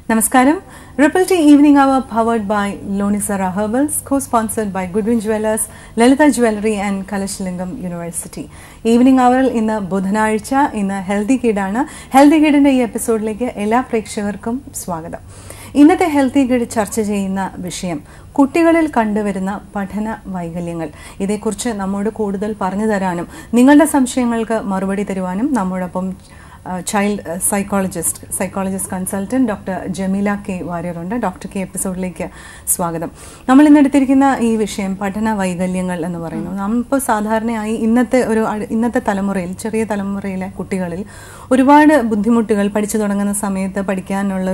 Namaskaram. Ripple Tea Evening Hour powered by Lonisara Herbals, co-sponsored by Goodwin Jewellers, Lalita Jewellery and Kalashilingam University. Evening Hour in the Budhanazha in the Healthy Kid ആണ്. Healthy Kid ന്റെ ഈ എപ്പിസോഡിലേക്ക് എല്ലാ പ്രേക്ഷകർക്കും സ്വാഗതം. ഇന്നത്തെ healthy guide ചർച്ച ചെയ്യുന്ന വിഷയം കുട്ടികളിൽ കണ്ടുവരുന്ന പഠന വൈകല്യങ്ങൾ. ഇതേക്കുറിച്ച് നമ്മോട് കൂടുതൽ പറഞ്ഞു തരാനും നിങ്ങളുടെ സംശയങ്ങൾക്ക് മറുപടി തരുവാനും നമ്മോടൊപ്പം child psychologist consultant doctor Jameela K Warrier ഉണ്ട്. ഡോക്ടർ കെ എപ്പിസോഡിലേക്ക് സ്വാഗതം. നമ്മൾ ഇന്നെടുത്തിരിക്കുന്ന ഈ വിഷയം പഠന വൈകല്യങ്ങൾ എന്ന് പറയുന്നു. നമ്മളിപ്പോൾ സാധാരണയായി ഇന്നത്തെ തലമുറയിൽ, ചെറിയ തലമുറയിലെ കുട്ടികളിൽ ഒരുപാട് ബുദ്ധിമുട്ടുകൾ, പഠിച്ചു തുടങ്ങുന്ന സമയത്ത് പഠിക്കാനുള്ള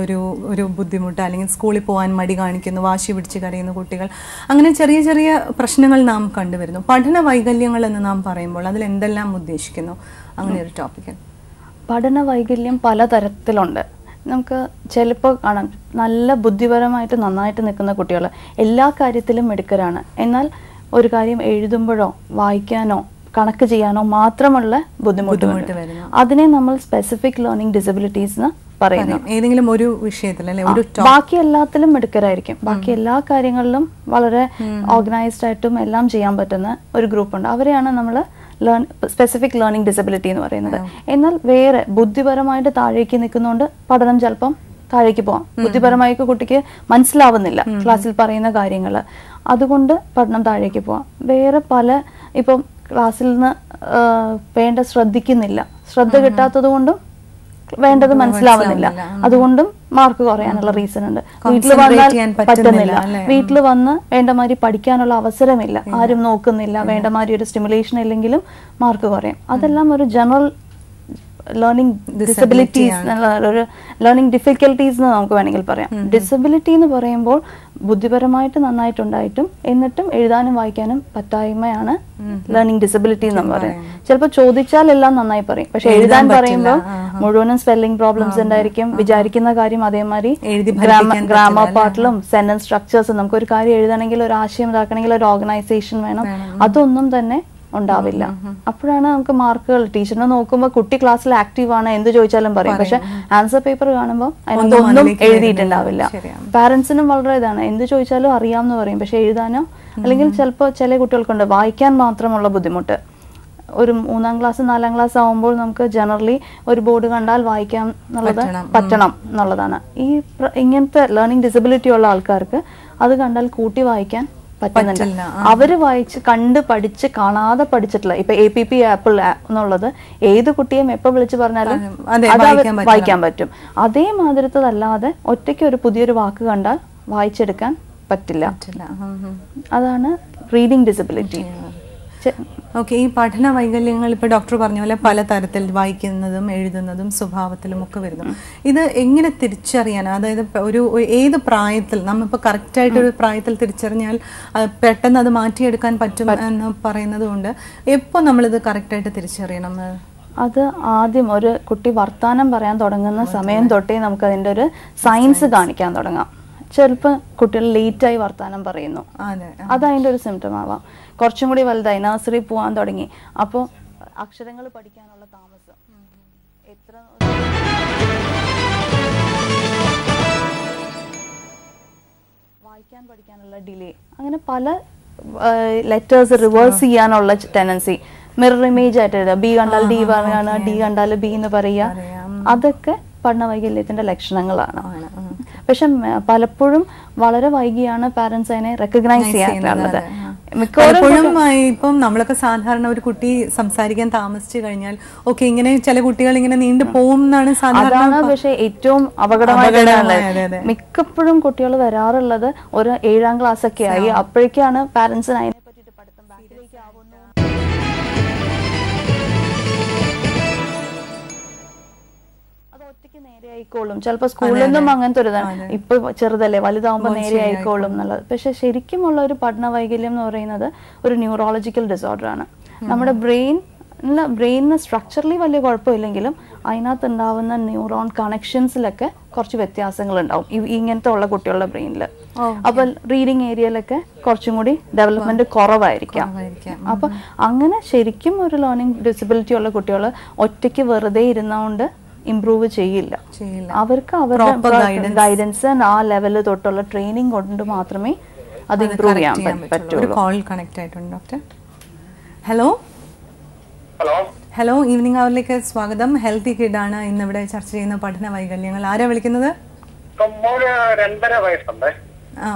ഒരു ബുദ്ധിമുട്ട്, അല്ലെങ്കിൽ സ്കൂളിൽ പോകാൻ മടി കാണിക്കുന്നു, വാശി പിടിച്ച് കരയുന്ന കുട്ടികൾ, അങ്ങനെ ചെറിയ ചെറിയ പ്രശ്നങ്ങൾ നാം കണ്ടുവരുന്നു. പഠന വൈകല്യങ്ങൾ എന്ന് നാം പറയുമ്പോൾ അതിൽ എന്തെല്ലാം ഉദ്ദേശിക്കുന്നു? അങ്ങനെ ഒരു ടോപ്പിക്കൽ പഠന വൈകല്യം പലതരത്തിലുണ്ട്. നമുക്ക് ചിലപ്പോൾ കാണാം നല്ല ബുദ്ധിപരമായിട്ട് നന്നായിട്ട് നിൽക്കുന്ന കുട്ടികൾ എല്ലാ കാര്യത്തിലും മിടുക്കരാണ്. എന്നാൽ ഒരു കാര്യം എഴുതുമ്പോഴോ വായിക്കാനോ കണക്ക് ചെയ്യാനോ മാത്രമുള്ള ബുദ്ധിമുട്ട് വരുന്നു. അതിനെ നമ്മൾ സ്പെസിഫിക് ലേണിംഗ് ഡിസബിലിറ്റീസ് എന്ന് പറയുന്നു. ഏതെങ്കിലും ഒരു വിഷയത്തിൽ, ബാക്കി എല്ലാത്തിലും മിടുക്കരായിരിക്കും. ബാക്കി എല്ലാ കാര്യങ്ങളിലും വളരെ ഓർഗനൈസ്ഡ് ആയിട്ടും എല്ലാം ചെയ്യാൻ പറ്റുന്ന ഒരു ഗ്രൂപ്പുണ്ട്. അവരെയാണ് നമ്മൾ സ്പെസിഫിക് ലേണിംഗ് ഡിസബിലിറ്റി എന്ന് പറയുന്നത്. എന്നാൽ വേറെ ബുദ്ധിപരമായിട്ട് താഴേക്ക് നിൽക്കുന്നതുകൊണ്ട് പഠനം ചിലപ്പം താഴേക്ക് പോവാം. ബുദ്ധിപരമായി കുട്ടിക്ക് മനസ്സിലാവുന്നില്ല ക്ലാസ്സിൽ പറയുന്ന കാര്യങ്ങൾ, അതുകൊണ്ട് പഠനം താഴേക്ക് പോവാം. വേറെ ഇപ്പം ക്ലാസ്സിൽ നിന്ന് വേണ്ട ശ്രദ്ധ കിട്ടാത്തത് കൊണ്ടും വേണ്ടത് മനസ്സിലാവുന്നില്ല, അതുകൊണ്ടും മാർക്ക് കുറയാനുള്ള റീസൺ ഉണ്ട്. വീട്ടിൽ വന്നാൽ പറ്റുന്നില്ല, വീട്ടിൽ വന്ന് വേണ്ടമാതിരി പഠിക്കാനുള്ള അവസരമില്ല, ആരും നോക്കുന്നില്ല, വേണ്ടമാതിരി ഒരു സ്റ്റിമുലേഷൻ ഇല്ലെങ്കിലും മാർക്ക് കുറയും. അതെല്ലാം ഒരു ജനറൽ ലേണിംഗ് ഡിസബിലിറ്റീസ്, ഒരു ലേണിംഗ് ഡിഫിക്കൽട്ടീസ് എന്ന് നമുക്ക് വേണമെങ്കിൽ പറയാം. ഡിസബിലിറ്റി എന്ന് പറയുമ്പോൾ ബുദ്ധിപരമായിട്ട് നന്നായിട്ടുണ്ടായിട്ടും എന്നിട്ടും എഴുതാനും വായിക്കാനും പറ്റായ്മയാണ് ലേണിംഗ് ഡിസബിലിറ്റി എന്ന് പറയും. ചിലപ്പോൾ ചോദിച്ചാൽ എല്ലാം നന്നായി പറയും, പക്ഷെ എഴുതാൻ പറയുമ്പോൾ മുഴുവനും സ്പെല്ലിംഗ് പ്രോബ്ലംസ് ഉണ്ടായിരിക്കും. വിചാരിക്കുന്ന കാര്യം അതേമാതിരി ഗ്രാമർ പാർട്ടിലും സെന്റൻസ് സ്ട്രക്ചേഴ്സും, നമുക്കൊരു കാര്യം എഴുതണമെങ്കിൽ, ഒരു ആശയം ഇതാക്കണമെങ്കിൽ ഒരു ഓർഗനൈസേഷൻ വേണം, അതൊന്നും തന്നെ ഉണ്ടാവില്ല. അപ്പോഴാണ് നമുക്ക് മാർക്കുകൾ, ടീച്ചറിനെ നോക്കുമ്പോൾ കുട്ടി ക്ലാസ്സിൽ ആക്റ്റീവ് ആണ്, എന്ത് ചോദിച്ചാലും പറയും, പക്ഷെ ആൻസർ പേപ്പർ കാണുമ്പോൾ അതിനൊന്നും എഴുതിയിട്ടുണ്ടാവില്ല. പാരന്റ്സിനും വളരെ ഇതാണ്, എന്ത് ചോദിച്ചാലും അറിയാമെന്ന് പറയും, പക്ഷെ എഴുതാനോ, അല്ലെങ്കിൽ ചിലപ്പോൾ ചില കുട്ടികൾക്കുണ്ട് വായിക്കാൻ മാത്രമുള്ള ബുദ്ധിമുട്ട്. ഒരു 3ാം ക്ലാസ് 4ാം ക്ലാസ് ആവുമ്പോൾ നമുക്ക് ജനറലി ഒരു ബോർഡ് കണ്ടാൽ വായിക്കാം എന്നുള്ളത് പറ്റണം എന്നുള്ളതാണ്. ഇങ്ങനത്തെ ലേണിംഗ് ഡിസബിലിറ്റി ഉള്ള ആൾക്കാർക്ക് അത് കണ്ടാൽ കൂട്ടി വായിക്കാൻ പറ്റുന്നുണ്ട്. അവര് വായിച്ച് കണ്ട് പഠിച്ച് കാണാതെ പഠിച്ചിട്ടില്ല. ഇപ്പൊ APP ആപ്പിൾ എന്നുള്ളത് ഏത് കുട്ടിയും എപ്പോ വിളിച്ച് പറഞ്ഞാലും വായിക്കാൻ പറ്റും. അതേ മാതിരത്തല്ലാതെ ഒറ്റയ്ക്ക് ഒരു പുതിയൊരു വാക്ക് കണ്ടാൽ വായിച്ചെടുക്കാൻ പറ്റില്ല. അതാണ് റീഡിംഗ് ഡിസബിലിറ്റി. ഓക്കെ, ഈ പഠന വൈകല്യങ്ങൾ ഇപ്പോൾ ഡോക്ടർ പറഞ്ഞ പോലെ പലതരത്തിൽ വായിക്കുന്നതും എഴുതുന്നതും സ്വഭാവത്തിലും ഒക്കെ വരുന്നു. ഇത് എങ്ങനെ തിരിച്ചറിയാൻ, അതായത് ഏത് പ്രായത്തിൽ, നമ്മളിപ്പോൾ കറക്റ്റായിട്ടൊരു പ്രായത്തിൽ തിരിച്ചറിഞ്ഞാൽ പെട്ടെന്ന് അത് മാറ്റിയെടുക്കാൻ പറ്റും എന്ന് പറയുന്നത് കൊണ്ട് എപ്പോൾ നമ്മളിത് കറക്റ്റായിട്ട് തിരിച്ചറിയണം? അത് ആദ്യം ഒരു കുട്ടി വർത്താനം പറയാൻ തുടങ്ങുന്ന സമയം തൊട്ടേ നമുക്ക് അതിൻ്റെ ഒരു സയൻസ് കാണിക്കാൻ തുടങ്ങാം. ചിലപ്പോൾ കുട്ടികൾ ലേറ്റായി വർത്താനം പറയുന്നു, അതതിൻ്റെ ഒരു സിംറ്റം ആവാം. കുറച്ചും കൂടി വലുതായി നഴ്സറി പോകാൻ തുടങ്ങി, അപ്പോൾ അക്ഷരങ്ങൾ പഠിക്കാനുള്ള താമസം, വായിക്കാൻ പഠിക്കാനുള്ള ഡിലേ, അങ്ങനെ പല ലെറ്റേഴ്സ് റിവേഴ്സ് ചെയ്യാനുള്ള ടെൻഡൻസി, മിറർ ഇമേജ് ആയിട്ട് എഴുതുക, ബി കണ്ടാൽ ഡി പറയുകയാണ്, ഡി കണ്ടാൽ ബി എന്ന് പറയുക, അതൊക്കെ പഠന വൈകല്യത്തിന്റെ ലക്ഷണങ്ങളാണ്. പക്ഷെ പലപ്പോഴും വളരെ വൈകിയാണ് പാരന്റ്സ് അതിനെ റെക്കഗ്നൈസ് ചെയ്യാറുള്ളത്. മിക്കപ്പോഴും ഇപ്പം നമ്മളൊക്കെ സാധാരണ ഒരു കുട്ടി സംസാരിക്കാൻ താമസിച്ചു കഴിഞ്ഞാൽ ഓക്കെ, ഇങ്ങനെ ചില കുട്ടികൾ ഇങ്ങനെ നീണ്ടു പോകും എന്നാണ് സാധാരണ. പക്ഷെ ഏറ്റവും അപകടമായിട്ടുള്ളത് മിക്കപ്പോഴും കുട്ടികൾ വരാറുള്ളത് ഒരു 7ാം ക്ലാസ് ഒക്കെ ആയി, അപ്പോഴേക്കാണ് പാരന്റ്സിന് അതിനെ പറ്റിയിട്ട് പഠിത്തം ബാക്കിലേക്ക് ആവുന്നു. നേരെ ആയിക്കോളും, ചിലപ്പോൾ സ്കൂളിൽ നിന്നും അങ്ങനത്തെ ഒരു ഇതാണ്, ഇപ്പൊ ചെറുതല്ലേ വലുതാവുമ്പോ നേരെ ആയിക്കോളും എന്നുള്ളത്. പക്ഷെ ശരിക്കുമുള്ള ഒരു പഠന വൈകല്യം എന്ന് പറയുന്നത് ഒരു ന്യൂറോളജിക്കൽ ഡിസോർഡർ ആണ്. നമ്മുടെ ബ്രെയിനിന് സ്ട്രക്ചറലി വലിയ കുഴപ്പമില്ലെങ്കിലും അതിനകത്ത് ഉണ്ടാവുന്ന ന്യൂറോൺ കണക്ഷൻസിലൊക്കെ കുറച്ച് വ്യത്യാസങ്ങൾ ഉണ്ടാവും ഇങ്ങനത്തെ ഉള്ള കുട്ടികളുടെ ബ്രെയിനിൽ. അപ്പൊ റീഡിങ് ഏരിയയിലൊക്കെ കുറച്ചും കൂടി ഡെവലപ്മെന്റ് കുറവായിരിക്കാം. അപ്പൊ അങ്ങനെ ശരിക്കും ഒരു ലേണിംഗ് ഡിസബിലിറ്റി ഉള്ള കുട്ടികൾ ഒറ്റയ്ക്ക് വെറുതെ ഇരുന്നുകൊണ്ട് ഇംപ്രൂവ് ചെയ്യില്ല. അവർക്ക് അവരുടെ ഗൈഡൻസ് ആ ലെവൽ തൊട്ടുള്ള ട്രെയിനിങ് കൊണ്ട് മാത്രമേ അത് ഇംപ്രൂവ് ചെയ്യാൻ പറ്റുള്ളൂ. കോൾ കണക്ട് ആയിട്ടുണ്ട് ഡോക്ടർ. ഹലോ ഹലോ, ഈവനിങ് അവറിലേക്ക് സ്വാഗതം. ഹെൽത്തി കിഡ് ആണ് ഇന്നിവിടെ ചർച്ച ചെയ്യുന്ന പഠന വൈകല്യങ്ങൾ. ആരാ വിളിക്കുന്നത്?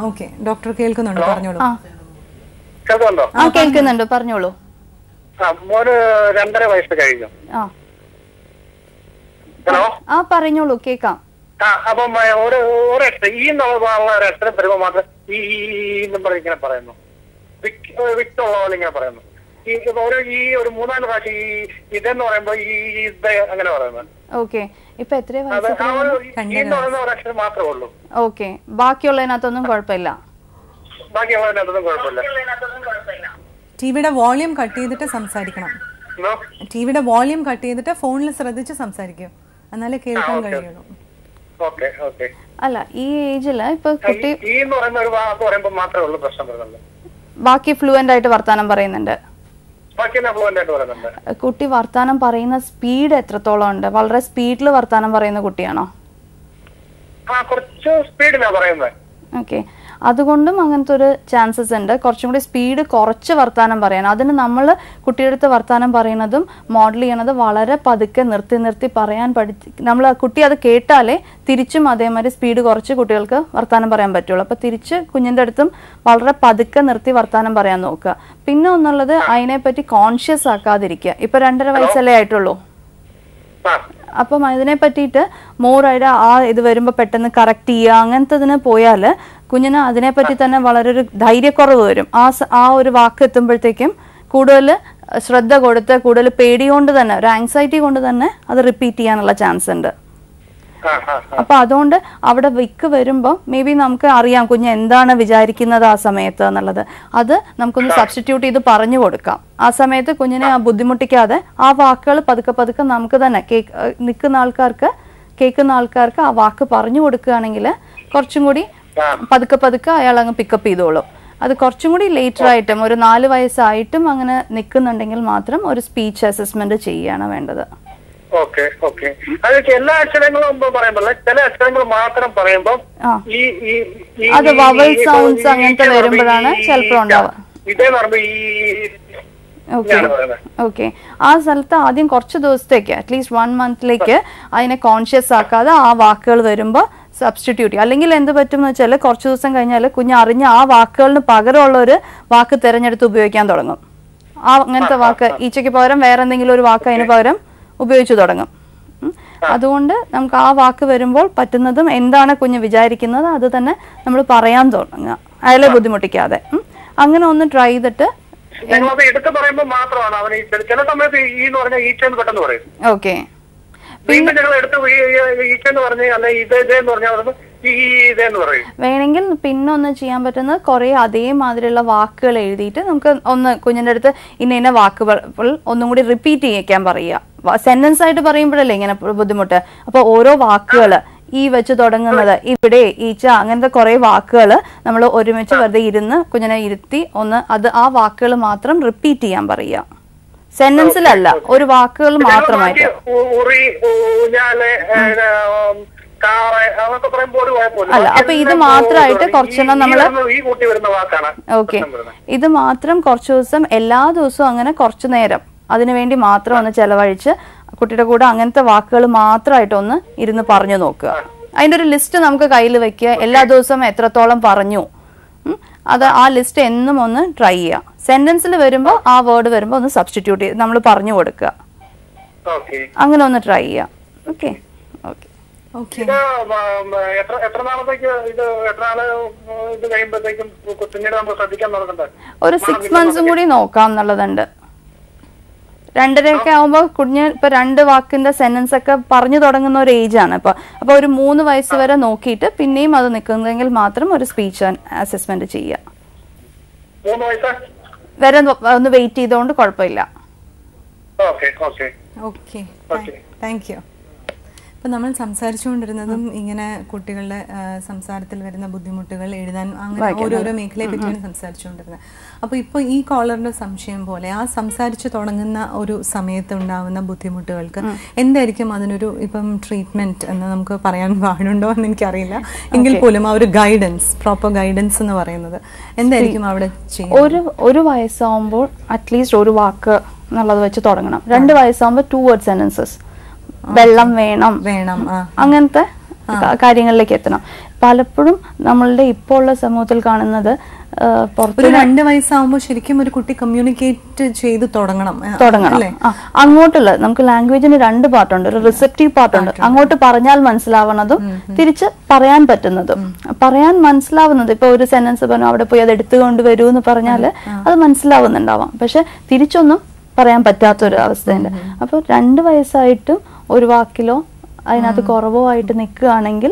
ഓക്കെ, ഡോക്ടർ കേൾക്കുന്നുണ്ടോ? പറഞ്ഞോളൂ. കേൾക്കുന്നുണ്ട്, പറഞ്ഞോളൂ. 2.5 വയസ്സ് കഴിഞ്ഞു. ഹലോ, പറഞ്ഞോളൂ, കേക്കാം. അപ്പം ഒരക്ഷരം വരുമ്പോ മാത്രം ഈ നമ്പർ ഇങ്ങനെ പറയുന്നു, വിട്ടുള്ള പോലെ ഇങ്ങനെ പറയുന്നു. ഒരു 3-4 പ്രാവശ്യം ഇതെന്ന് പറയുമ്പോ ഈ അങ്ങനെ പറയുന്നത്. ഓക്കെ, ഇപ്പൊ എത്ര ഒരക്ഷരം മാത്രമേ ഉള്ളൂ. ഓക്കെ, ബാക്കിയുള്ളതിനകത്തൊന്നും കുഴപ്പമില്ല. ബാക്കിയുള്ളതിനകത്തൊന്നും കുഴപ്പമില്ല. ടിവിയുടെ വോളിയം കട്ട് ചെയ്തിട്ട് സംസാരിക്കണം. ടിവിയുടെ വോളിയം കട്ട് ചെയ്തിട്ട് ഫോണിൽ ശ്രദ്ധിച്ച് സംസാരിക്കും, എന്നാലേ കേൾക്കാൻ കഴിയുള്ളൂ. അല്ല, ഈ ഏജില് ഇപ്പൊ കുട്ടി മാത്രമേ ഉള്ളൂ പ്രശ്നം വരുന്നത്. ബാക്കി ഫ്ലുവന്റ് ആയിട്ട് വർത്താനം പറയുന്നുണ്ട്. കുട്ടി വർത്താനം പറയുന്ന സ്പീഡ് എത്രത്തോളം ഉണ്ട്? വളരെ സ്പീഡിൽ വർത്താനം പറയുന്ന കുട്ടിയാണോ? കുറച്ച് സ്പീഡിലാ പറയുന്നത്. ഓക്കെ, അതുകൊണ്ടും അങ്ങനത്തെ ഒരു ചാൻസസ് ഉണ്ട്. കുറച്ചും കൂടി സ്പീഡ് കുറച്ച് വർത്താനം പറയാൻ. അതിന് നമ്മൾ കുട്ടിയുടെ അടുത്ത് വർത്താനം പറയുന്നതും മോഡൽ ചെയ്യണത് വളരെ പതുക്കെ നിർത്തി പറയാൻ നമ്മൾ കുട്ടി അത് കേട്ടാലേ തിരിച്ചും അതേമാതിരി സ്പീഡ് കുറച്ച് കുട്ടികൾക്ക് വർത്താനം പറയാൻ പറ്റുള്ളൂ. അപ്പോൾ തിരിച്ച് കുഞ്ഞിൻ്റെ അടുത്തും വളരെ പതുക്കെ നിർത്തി വർത്താനം പറയാൻ നോക്കുക. പിന്നെ ഒന്നുള്ളത്, അതിനെപ്പറ്റി കോൺഷ്യസ് ആക്കാതിരിക്കുക. ഇപ്പൊ 2.5 വയസ്സല്ലേ ആയിട്ടുള്ളൂ. അപ്പം അതിനെ പറ്റിയിട്ട് മോറായിട്ട് ഇത് വരുമ്പോൾ പെട്ടെന്ന് കറക്റ്റ് ചെയ്യുക, അങ്ങനത്തെ പോയാൽ കുഞ്ഞിന് അതിനെപ്പറ്റി തന്നെ വളരെ ഒരു ധൈര്യക്കുറവ് വരും. ആ ഒരു വാക്ക് എത്തുമ്പോഴത്തേക്കും കൂടുതൽ ശ്രദ്ധ കൊടുത്ത് കൂടുതൽ പേടികൊണ്ട് തന്നെ, ഒരു ആങ്സൈറ്റി കൊണ്ട് തന്നെ അത് റിപ്പീറ്റ് ചെയ്യാനുള്ള ചാൻസ് ഉണ്ട്. അപ്പൊ അതുകൊണ്ട് അവിടെ വിക്ക് വരുമ്പോൾ മേ ബി നമുക്ക് അറിയാം കുഞ്ഞ് എന്താണ് വിചാരിക്കുന്നത് ആ സമയത്ത് എന്നുള്ളത്. അത് നമുക്കൊന്ന് സബ്സ്റ്റിറ്റ്യൂട്ട് ചെയ്ത് പറഞ്ഞു കൊടുക്കാം. ആ സമയത്ത് കുഞ്ഞിനെ ബുദ്ധിമുട്ടിക്കാതെ ആ വാക്കുകൾ പതുക്കെ നമുക്ക് തന്നെ കേൾക്കുന്ന ആൾക്കാർക്ക് ആ വാക്ക് പറഞ്ഞു കൊടുക്കുകയാണെങ്കിൽ കുറച്ചും കൂടി പതുക്കെ അയാൾ അങ്ങ് പിക്കപ്പ് ചെയ്തോളും. അത് കുറച്ചും കൂടി ലേറ്റർ ആയിട്ടും ഒരു 4 വയസ്സായിട്ടും അങ്ങനെ നിൽക്കുന്നുണ്ടെങ്കിൽ മാത്രം ഒരു സ്പീച്ച് അസസ്മെന്റ് ചെയ്യുകയാണ് വേണ്ടത്. എല്ലാ അക്ഷരങ്ങളും പറയുമ്പോൾ ചില അക്ഷരങ്ങൾ മാത്രം പറയുമ്പോൾ അത് വവൽ സൗണ്ട്സ് അങ്ങനത്തെ വരുമ്പോഴാണ് ചിലപ്പോൾ ഉണ്ടാവുക. ഓക്കെ, ആ സ്ഥലത്ത് ആദ്യം കുറച്ച് ദിവസത്തേക്ക് അറ്റ്ലീസ്റ്റ് 1 മന്തിലേക്ക് അതിനെ കോൺഷ്യസ് ആക്കാതെ ആ വാക്കുകൾ വരുമ്പോൾ സബ്സ്റ്റിറ്റ്യൂട്ട് ചെയ്യുക. അല്ലെങ്കിൽ എന്ത് പറ്റും എന്ന് വെച്ചാൽ കുറച്ച് ദിവസം കഴിഞ്ഞാൽ കുഞ്ഞ് അറിഞ്ഞ ആ വാക്കുകളിന് പകരമുള്ള ഒരു വാക്ക് തിരഞ്ഞെടുത്ത് ഉപയോഗിക്കാൻ തുടങ്ങും. അങ്ങനത്തെ വാക്ക് ഈച്ചയ്ക്ക് പകരം വേറെ എന്തെങ്കിലും ഒരു വാക്ക് അതിന് പകരം ഉപയോഗിച്ചു തുടങ്ങും. അതുകൊണ്ട് നമുക്ക് ആ വാക്ക് വരുമ്പോൾ പറ്റുന്നതും എന്താണ് കുഞ്ഞ് വിചാരിക്കുന്നത് അത് തന്നെ നമ്മൾ പറയാൻ തുടങ്ങുക, അയാളെ ബുദ്ധിമുട്ടിക്കാതെ. അങ്ങനെ ഒന്ന് ട്രൈ ചെയ്തിട്ട് ഓക്കെ. വേണമെങ്കിൽ പിന്നെ ഒന്ന് ചെയ്യാൻ പറ്റുന്നത് കുറെ അതേമാതിരിയുള്ള വാക്കുകൾ എഴുതിയിട്ട് നമുക്ക് ഒന്ന് കുഞ്ഞിന്റെ അടുത്ത് ഇന്ന വാക്കുകൾ ഒന്നും കൂടി റിപ്പീറ്റ് ചെയ്യിക്കാൻ പറയുക. സെന്റൻസ് ആയിട്ട് പറയുമ്പോഴല്ലേ ഇങ്ങനെ ബുദ്ധിമുട്ട്. അപ്പൊ ഓരോ വാക്കുകള് ഈ വെച്ച് തുടങ്ങുന്നത്, ഇവിടെ, ഈച്ച, അങ്ങനത്തെ കുറെ വാക്കുകൾ നമ്മൾ ഒരുമിച്ച് വെറുതെ ഇരുന്ന് കുഞ്ഞിനെ ഇരുത്തി ഒന്ന് ആ വാക്കുകൾ മാത്രം റിപ്പീറ്റ് ചെയ്യാൻ പറയുക. സെന്റൻസിലല്ല, ഒരു വാക്കുകൾ മാത്രമായിട്ട്. അല്ല, അപ്പൊ ഇത് മാത്രമായിട്ട് കുറച്ചെണ്ണം നമ്മള് ഓക്കെ, ഇത് മാത്രം കുറച്ചു ദിവസം എല്ലാ ദിവസവും അങ്ങനെ കുറച്ചു നേരം അതിനുവേണ്ടി മാത്രം ഒന്ന് ചെലവഴിച്ച് കുട്ടിയുടെ കൂടെ അങ്ങനത്തെ വാക്കുകൾ മാത്രമായിട്ട് ഒന്ന് ഇരുന്ന് പറഞ്ഞു നോക്കുക. അതിന്റെ ഒരു ലിസ്റ്റ് നമുക്ക് കയ്യിൽ വെക്കുക. എല്ലാ ദിവസവും എത്രത്തോളം പറഞ്ഞു അത് ആ ലിസ്റ്റ് എന്നും ഒന്ന് ട്രൈ ചെയ്യുക. സെന്റൻസിൽ വരുമ്പോൾ ആ വേർഡ് വരുമ്പോൾ ഒന്ന് സബ്സ്റ്റിറ്റ്യൂട്ട് ചെയ്ത് നമ്മൾ പറഞ്ഞു കൊടുക്കുക. അങ്ങനെ ഒന്ന് ട്രൈ ചെയ്യാം. ഓക്കെ ഓക്കെ ഒരു 6 months കൂടി നോക്കാം എന്നുള്ളതുണ്ട്. 2.5 ആവുമ്പോൾ കുഞ്ഞ് ഇപ്പൊ 2 വാക്കിന്റെ സെന്റൻസ് ഒക്കെ പറഞ്ഞു തുടങ്ങുന്ന ഒരു ഏജ് ആണ്. അപ്പൊ ഒരു 3 വയസ്സ് വരെ നോക്കിയിട്ട് പിന്നെയും അത് നിൽക്കുന്നെങ്കിൽ മാത്രം ഒരു സ്പീച്ച് അസസ്മെന്റ് ചെയ്യുക. വരെ ഒന്ന് വെയിറ്റ് ചെയ്തോണ്ട് കുഴപ്പമില്ല. Thank you. ഇപ്പം നമ്മൾ സംസാരിച്ചുകൊണ്ടിരുന്നതും ഇങ്ങനെ കുട്ടികളുടെ സംസാരത്തിൽ വരുന്ന ബുദ്ധിമുട്ടുകൾ എഴുതാൻ അങ്ങനെ ഓരോരോ മേഖലയെ പറ്റിയാണ് സംസാരിച്ചുകൊണ്ടിരുന്നത്. അപ്പോൾ ഇപ്പോൾ ഈ കോളറിന്റെ സംശയം പോലെ ആ സംസാരിച്ച് തുടങ്ങുന്ന ഒരു സമയത്ത് ഉണ്ടാകുന്ന ബുദ്ധിമുട്ടുകൾക്ക് എന്തായിരിക്കും അതിനൊരു ഇപ്പം ട്രീറ്റ്മെന്റ് എന്ന് നമുക്ക് പറയാൻ പാടുണ്ടോ എന്ന് എനിക്കറിയില്ല, എങ്കിൽ പോലും ആ ഒരു ഗൈഡൻസ്, പ്രോപ്പർ ഗൈഡൻസ് എന്ന് പറയുന്നത് എന്തായിരിക്കും അവിടെ ചെയ്യുന്നത്? ഒരു വയസ്സാവുമ്പോൾ അറ്റ്ലീസ്റ്റ് ഒരു വാക്ക് എന്നുള്ളത് വെച്ച് തുടങ്ങണം. 2 വയസ്സാകുമ്പോൾ 2 word sentences, വെള്ളം വേണം അങ്ങനത്തെ കാര്യങ്ങളിലേക്ക് എത്തണം. പലപ്പോഴും നമ്മളുടെ ഇപ്പോൾ ഉള്ള സമൂഹത്തിൽ കാണുന്നത് ഒരു 2 വയസ്സാകുമ്പോൾ ശരിക്കും ഒരു കുട്ടി കമ്മ്യൂണിക്കേറ്റ് ചെയ്ത് തുടങ്ങണം. അങ്ങോട്ടുള്ള നമുക്ക് ലാംഗ്വേജിന് 2 പാർട്ടുണ്ട്. ഒരു റിസെപ്റ്റീവ് പാർട്ടുണ്ട്, അങ്ങോട്ട് പറഞ്ഞാൽ മനസ്സിലാവുന്നതും തിരിച്ച് പറയാൻ പറ്റുന്നതും. പറയാൻ മനസ്സിലാവുന്നത് ഇപ്പൊ ഒരു സെന്റൻസ് പറഞ്ഞു അവിടെ പോയി അത് എടുത്തുകൊണ്ട് വരൂ എന്ന് പറഞ്ഞാല് അത് മനസ്സിലാവുന്നുണ്ടാവാം, പക്ഷെ തിരിച്ചൊന്നും പറയാൻ പറ്റാത്തൊരു അവസ്ഥയുണ്ട്. അപ്പോൾ 2 വയസ്സായിട്ടും ഒരു വാക്കിലോ അതിനകത്ത് കുറവോ ആയിട്ട് നിൽക്കുകയാണെങ്കിൽ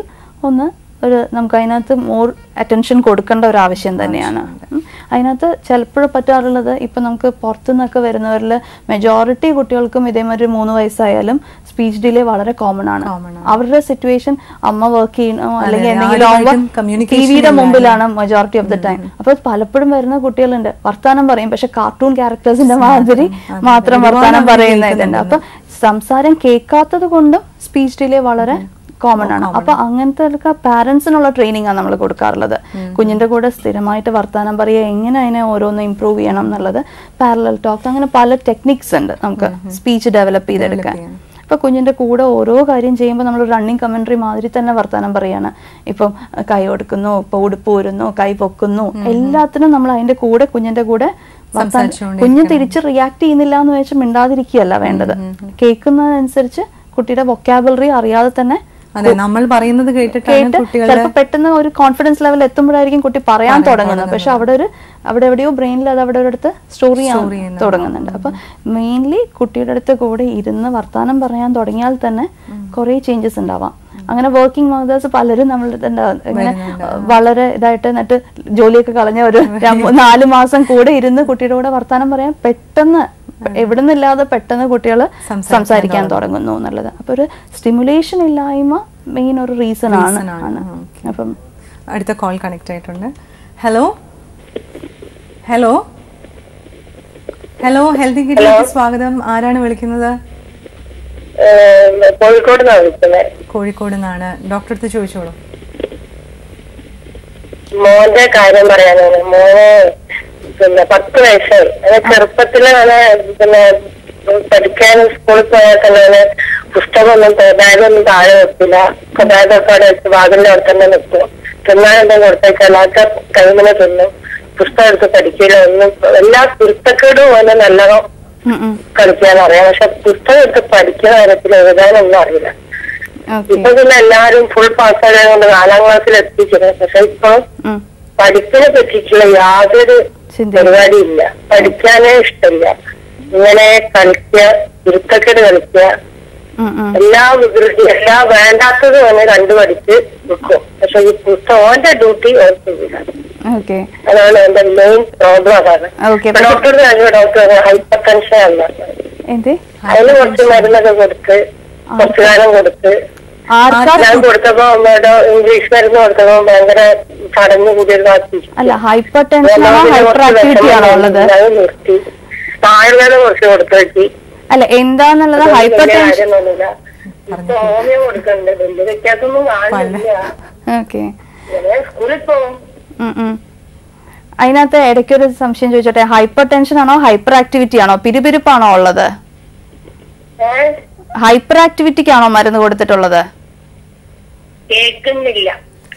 നമുക്ക് അതിനകത്ത് മോർ അറ്റൻഷൻ കൊടുക്കേണ്ട ഒരു ആവശ്യം തന്നെയാണ്. അതിനകത്ത് ചിലപ്പോഴും പറ്റാറുള്ളത് ഇപ്പം നമുക്ക് പുറത്തുനിന്നൊക്കെ വരുന്നവരിൽ മെജോറിറ്റി കുട്ടികൾക്കും ഇതേമാതിരി 3 വയസ്സായാലും സ്പീച്ച് ഡിലേ വളരെ കോമൺ ആണ്. അവരുടെ സിറ്റുവേഷൻ അമ്മ വർക്ക് ചെയ്യണോ അല്ലെങ്കിൽ എന്തെങ്കിലും ടിവിയുടെ മുമ്പിലാണ് മെജോറിറ്റി ഓഫ് ദ ടൈം. അപ്പൊ പലപ്പോഴും വരുന്ന കുട്ടികളുണ്ട് വർത്താനം പറയും, പക്ഷെ കാർട്ടൂൺ ക്യാരക്ടേഴ്സിന്റെ മാതിരി മാത്രം വർത്താനം പറയുന്ന ഇതുണ്ട്. അപ്പൊ സംസാരം കേൾക്കാത്തത് കൊണ്ടും സ്പീച്ച് ഡിലേ വളരെ കോമൺ ആണ്. അപ്പൊ അങ്ങനത്തെ പാരന്റ്സിനുള്ള ട്രെയിനിങ് ആണ് നമ്മൾ കൊടുക്കാറുള്ളത്. കുഞ്ഞിന്റെ കൂടെ സ്ഥിരമായിട്ട് വർത്താനം പറയുക, എങ്ങനെ അതിനെ ഓരോന്ന് ഇംപ്രൂവ് ചെയ്യണം എന്നുള്ളത്, പാരലൽ ടോക്ക്, അങ്ങനെ പല ടെക്നിക്സ് ഉണ്ട് നമുക്ക് സ്പീച്ച് ഡെവലപ്പ് ചെയ്തെടുക്കാൻ. ഇപ്പൊ കുഞ്ഞിന്റെ കൂടെ ഓരോ കാര്യം ചെയ്യുമ്പോൾ നമ്മൾ റണ്ണിങ് കമന്ററി മാതിരി തന്നെ വർത്താനം പറയാണ്. ഇപ്പം കൈ കൊടുക്കുന്നു, ഇപ്പൊ ഉടുപ്പ് ഊരുന്നു, കൈ പൊക്കുന്നു, എല്ലാത്തിനും നമ്മൾ അതിന്റെ കൂടെ കുഞ്ഞിന്റെ കൂടെ കുഞ്ഞ് തിരിച്ച് റിയാക്ട് ചെയ്യുന്നില്ല എന്ന് വെച്ചാൽ മിണ്ടാതിരിക്കുകയല്ല വേണ്ടത്. കേൾക്കുന്നതനുസരിച്ച് കുട്ടിയുടെ വൊക്കാബുലറി അറിയാതെ തന്നെ നമ്മൾ പറയുന്നത് കേട്ടിട്ട് ചിലപ്പോൾ പെട്ടെന്ന് ഒരു കോൺഫിഡൻസ് ലെവൽ എത്തുമ്പോഴായിരിക്കും കുട്ടി പറയാൻ തുടങ്ങുന്നത്. പക്ഷെ അവിടെ എവിടെയോ ബ്രെയിനിൽ അത് അവിടെ അടുത്ത് സ്റ്റോർ ചെയ്യാൻ തുടങ്ങുന്നുണ്ട്. അപ്പൊ മെയിൻലി കുട്ടിയുടെ അടുത്ത് കൂടെ ഇരുന്ന് വർത്താനം പറയാൻ തുടങ്ങിയാൽ തന്നെ കുറെ ചേഞ്ചസ് ഉണ്ടാവാം. അങ്ങനെ വർക്കിംഗ് മദേഴ്സ് പലരും നമ്മളുടെ ഇങ്ങനെ വളരെ ഇതായിട്ട് എന്നിട്ട് ജോലിയൊക്കെ കളഞ്ഞ ഒരു 4 മാസം കൂടെ ഇരുന്ന് കുട്ടിയുടെ കൂടെ വർത്താനം പറയാൻ പെട്ടെന്ന് എവിടെ നിന്നില്ലാതെ പെട്ടെന്ന് കുട്ടികൾ സംസാരിക്കാൻ തുടങ്ങുന്നു എന്നുള്ളത്. അപ്പൊ ഒരു സ്റ്റിമുലേഷൻ ഇല്ലായ്മ മെയിൻ ഒരു റീസൺ ആണ്. അപ്പം അടുത്ത കോൾ കണക്ട് ആയിട്ടുണ്ട്. ഹലോ ഹലോ ഹലോ ഹെൽത്തി കിഡിലേക്ക് സ്വാഗതം. ആരാണ് വിളിക്കുന്നത്? കോഴിക്കോട് നിന്നാണ്. ഡോക്ടർ അടുത്ത് ചോദിച്ചോളൂ. മോന്റെ കാര്യം പറയാനാണ്. മോന് 10 വയസ്സായി. ചെറുപ്പത്തില് പഠിക്കാൻ സ്കൂളിൽ പോയാൽ തന്നെ പുസ്തകമൊന്നും ബാഗൊന്നും താഴെ വെക്കില്ല. ബാഗൊക്കെ അവിടെ വെച്ച് വാതിലിന്റെ അവിടെ തന്നെ നിൽക്കും. തിന്നാനെന്തെങ്കിലും കൊടുത്തേച്ചാൽ അതൊക്കെ കൈമിനെ തിന്നും. പുസ്തകം എടുത്ത് പഠിക്കില്ല. ഒന്നും എല്ലാ കുരുത്തക്കേടും പോലെ നല്ലോണം കളിക്കാനറിയാം. പക്ഷെ പുസ്തകം എടുത്ത് പഠിക്കുന്ന കാര്യത്തിൽ എഴുതാനൊന്നും അറിയില്ല. ഇപ്പൊ പിന്നെ എല്ലാരും ഫുൾ പാസ്സായത് കൊണ്ട് 4ാം ക്ലാസ്സിൽ എത്തിച്ചത്. പക്ഷെ ഇപ്പൊ പഠിപ്പിനെ പറ്റിയിട്ടുള്ള യാതൊരു പരിപാടി ഇല്ല. പഠിക്കാനേ ഇഷ്ടമില്ല. ഇങ്ങനെ കളിക്കുക, കുരുത്തക്കേട് കളിക്കുക, എല്ലാ വേണ്ടാത്തത് തന്നെ കണ്ടുപഠിച്ച് നിൽക്കും. പക്ഷെ ഈ പുസ്തകം ഓന്റെ ഡ്യൂട്ടി ഓർക്കില്ല. അതാണ് എന്റെ മെയിൻ പ്രോബ്ലം. അതാണ് ഡോക്ടർ ഡോക്ടർ ഹൈപ്പർ ടെൻഷൻ അല്ല, അതിന് കുറച്ച് മരുന്നൊക്കെ കൊടുത്ത് കുറച്ചു കാലം കൊടുത്ത് ഞാൻ കൊടുത്തപ്പോ അമ്മയുടെ ഇംഗ്ലീഷ് മരുന്ന് കൊടുത്തപ്പോ ഭയങ്കര കടന്നു കൂടിയൊരു നിർത്തി. ആയുർവേദം കുറച്ച് കൊടുത്തു വെച്ച് എന്താന്നുള്ളത് ഹൈപ്പർ ടെൻഷൻ ഹോമിയോ കൊടുക്കണ്ട്. വലിയ വ്യത്യാസമൊന്നും കാണില്ല. സ്കൂളിൽ പോകും. അതിനകത്ത് ഇടയ്ക്കൊരു സംശയം ചോദിച്ചോട്ടെ, ഹൈപ്പർ ടെൻഷൻ ആണോ ഹൈപ്പർ ആക്ടിവിറ്റി ആണോ പിരിപിരിപ്പാണോ ഉള്ളത്? ഹൈപ്പർ ആക്ടിവിറ്റിക്കാണോ മരുന്ന് കൊടുത്തിട്ടുള്ളത്? കേൾക്കുന്നില്ല.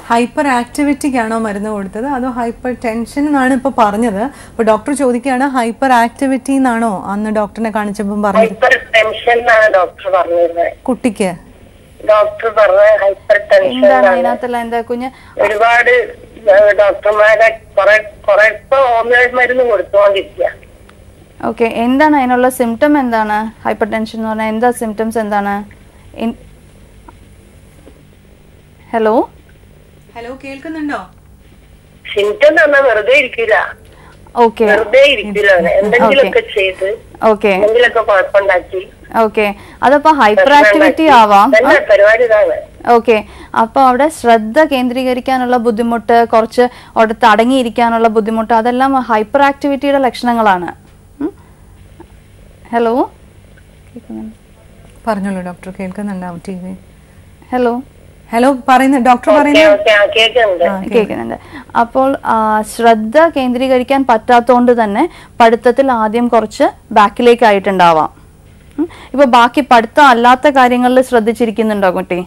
ഹൈപ്പർ ആക്ടിവിറ്റിക്കാണോ മരുന്ന് കൊടുത്തത് അതോ ഹൈപ്പർ ടെൻഷൻ എന്നാണ് ഇപ്പൊ പറഞ്ഞത്. അപ്പൊ ഡോക്ടർ ചോദിക്കുകയാണ് ഹൈപ്പർ ആക്ടിവിറ്റി എന്നാണോ അന്ന് ഡോക്ടറിനെ കാണിച്ചപ്പോ പറഞ്ഞത്? ഹൈപ്പർ ടെൻഷൻ എന്നാണ് ഡോക്ടർ പറഞ്ഞത് കുട്ടിക്ക്. ഡോക്ടർ പറഞ്ഞ ഹൈപ്പർ ടെൻഷൻ എന്താ കുഞ്ഞ് ഒരുപാട് ഡോക്ടർമാരെ കുറെ ഹോമിയോ മരുന്ന് കൊടുത്തുകൊണ്ടിരിക്കുക. ഓക്കെ, എന്താണ് അതിനുള്ള സിംറ്റം? എന്താണ് ഹൈപ്പർ ടെൻഷൻ എന്ന് പറഞ്ഞാൽ? എന്താ സിംറ്റംസ് എന്താണ്? ഹലോ ഹലോ കേൾക്കുന്നുണ്ടോ? സിംറ്റം വെറുതെ ഇരിക്കില്ല. ഓക്കെ വെറുതെ ഇരിക്കില്ല, എന്തെങ്കിലുമൊക്കെ ചെയ്ത് എന്തെങ്കിലുമൊക്കെ കുഴപ്പമുണ്ടാക്കി. ഓക്കെ, അതപ്പോ ഹൈപ്പർ ആക്ടിവിറ്റി ആവാം. പരിപാടി ഇതാണ്. ഓക്കെ, അപ്പൊ അവിടെ ശ്രദ്ധ കേന്ദ്രീകരിക്കാനുള്ള ബുദ്ധിമുട്ട്, കുറച്ച് അവിടുത്തെ അടങ്ങിയിരിക്കാനുള്ള ബുദ്ധിമുട്ട്, അതെല്ലാം ഹൈപ്പർ ആക്ടിവിറ്റിയുടെ ലക്ഷണങ്ങളാണ്. ഹലോ, പറഞ്ഞോളൂ ഡോക്ടർ, കേൾക്കുന്നുണ്ടാവും ടി വി. ഹലോ ഹലോ പറയുന്നത് ഡോക്ടർ കേൾക്കുന്നുണ്ട്. അപ്പോൾ ശ്രദ്ധ കേന്ദ്രീകരിക്കാൻ പറ്റാത്തതുകൊണ്ട് തന്നെ പഠിത്തത്തിൽ ആദ്യം കുറച്ച് ബാക്കിലേക്ക് ആയിട്ടുണ്ടാവാം. ഇപ്പൊ ബാക്കി പഠിത്തം അല്ലാത്ത കാര്യങ്ങളിൽ ശ്രദ്ധിച്ചിരിക്കുന്നുണ്ടോ കുട്ടി?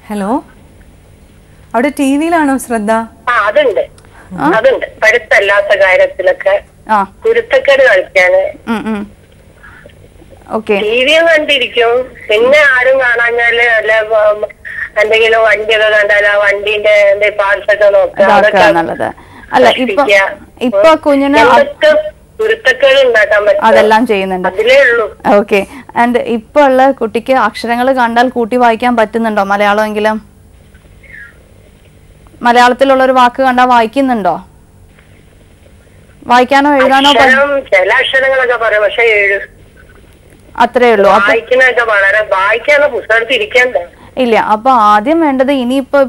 ഹലോ, അവിടെ ടി വിയിലാണോ ശ്രദ്ധ? അതുണ്ട്, പഠിത്തല്ലാത്ത കാര്യത്തിലൊക്കെ കുരുത്തക്കേട് കളിക്കാന് ടി വി കണ്ടിരിക്കും. പിന്നെ ആരും കാണാഞ്ഞാല് അല്ല എന്തെങ്കിലും വണ്ടിയൊക്കെ കണ്ടാൽ ആ വണ്ടിന്റെ പാർട്സൊക്കെ നോക്കുക. അല്ല, ഇപ്പൊ കുഞ്ഞിന് കുരുത്തക്കേട് ഉണ്ടാക്കാൻ പറ്റും, അതെല്ലാം ചെയ്യുന്നുണ്ട്. അതിലേ ഉള്ളൂ. ഓക്കെ, ആൻഡ് ഇപ്പൊ ഉള്ള കുട്ടിക്ക് അക്ഷരങ്ങൾ കണ്ടാൽ കൂട്ടി വായിക്കാൻ പറ്റുന്നുണ്ടോ? മലയാളമെങ്കിലും മലയാളത്തിലുള്ള ഒരു വാക്ക് കണ്ടാൽ വായിക്കുന്നുണ്ടോ? വായിക്കാനോ എഴുതാനോ? ചില അക്ഷരങ്ങളൊക്കെ പറയാം, പക്ഷെ അത്രേ ഉള്ളൂ. വായിക്കാനൊക്കെ വളരെ വായിക്കാനോ പുസ്തകത്തിൽ ഇരിക്കണ്ട. ഇല്ല, അപ്പൊ ആദ്യം വേണ്ടത് ഇനിയിപ്പോ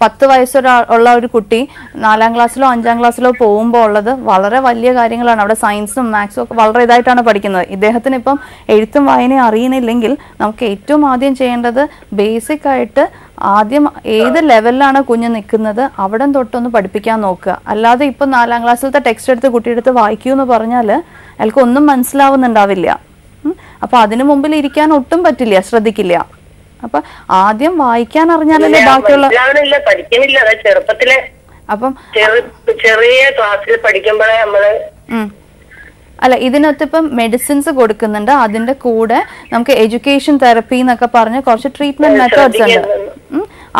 10 വയസ്സുള്ള ഒരു കുട്ടി 4ാം ക്ലാസ്സിലോ 5ാം ക്ലാസ്സിലോ പോകുമ്പോൾ ഉള്ളത് വളരെ വലിയ കാര്യങ്ങളാണ്. അവിടെ സയൻസും മാത്സും ഒക്കെ വളരെ ഇതായിട്ടാണ് പഠിക്കുന്നത്. ഇദ്ദേഹത്തിന് ഇപ്പം എഴുത്തും വായനയും അറിയണില്ലെങ്കിൽ നമുക്ക് ഏറ്റവും ആദ്യം ചെയ്യേണ്ടത് ബേസിക് ആയിട്ട് ആദ്യം ഏത് ലെവലിലാണ് കുഞ്ഞ് നിൽക്കുന്നത് അവിടെ തൊട്ടൊന്ന് പഠിപ്പിക്കാൻ നോക്കുക. അല്ലാതെ ഇപ്പൊ 4ാം ക്ലാസ്സിലത്തെ ടെക്സ്റ്റ് എടുത്ത് കുട്ടിയെടുത്ത് വായിക്കൂ എന്ന് പറഞ്ഞാല് അയാൾക്ക് ഒന്നും മനസ്സിലാവുന്നുണ്ടാവില്ല. അപ്പൊ അതിനു മുമ്പിൽ ഇരിക്കാൻ ഒട്ടും പറ്റില്ല, ശ്രദ്ധിക്കില്ല. അപ്പൊ ആദ്യം വായിക്കാൻ അറിഞ്ഞാലല്ലേ ബാക്കിയുള്ള. ചെറുപ്പത്തിലെ അപ്പം ചെറിയ ക്ലാസ്സിൽ പഠിക്കുമ്പോഴേ നമ്മള് അല്ല, ഇതിനകത്ത് ഇപ്പം മെഡിസിൻസ് കൊടുക്കുന്നുണ്ട്. അതിന്റെ കൂടെ നമുക്ക് എഡ്യൂക്കേഷൻ തെറപ്പി എന്നൊക്കെ പറഞ്ഞ് കുറച്ച് ട്രീറ്റ്മെന്റ് മെത്തേഡ്സ് ഉണ്ട്.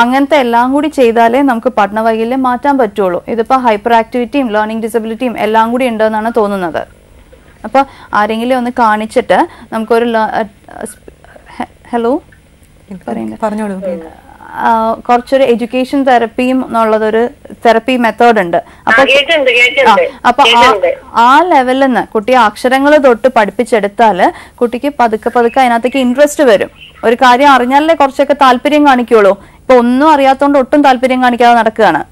അങ്ങനത്തെ എല്ലാം കൂടി ചെയ്താലേ നമുക്ക് പഠനവൈകല്യം മാറ്റാൻ പറ്റുള്ളൂ. ഇതിപ്പോ ഹൈപ്പർ ആക്ടിവിറ്റിയും ലേണിംഗ് ഡിസബിലിറ്റിയും എല്ലാം കൂടി ഉണ്ടെന്നാണ് തോന്നുന്നത്. അപ്പൊ ആരെങ്കിലും ഒന്ന് കാണിച്ചിട്ട് നമുക്കൊരു ഹലോ പറഞ്ഞോളൂ. കുറച്ചൊരു എഡ്യൂക്കേഷൻ തെറപ്പിയും എന്നുള്ളതൊരു തെറപ്പി മെത്തേഡ് ഉണ്ട്. അപ്പൊ ആ ലെവലിൽ നിന്ന് കുട്ടിയെ അക്ഷരങ്ങൾ തൊട്ട് പഠിപ്പിച്ചെടുത്താല് കുട്ടിക്ക് പതുക്കെ പതുക്കെ അതിനകത്തേക്ക് ഇൻട്രസ്റ്റ് വരും. ഒരു കാര്യം അറിഞ്ഞാലേ കുറച്ചൊക്കെ താല്പര്യം കാണിക്കുള്ളൂ. ഇപ്പൊ ഒന്നും അറിയാത്തോണ്ട് ഒട്ടും താല്പര്യം കാണിക്കാതെ നടക്കുകയാണ്.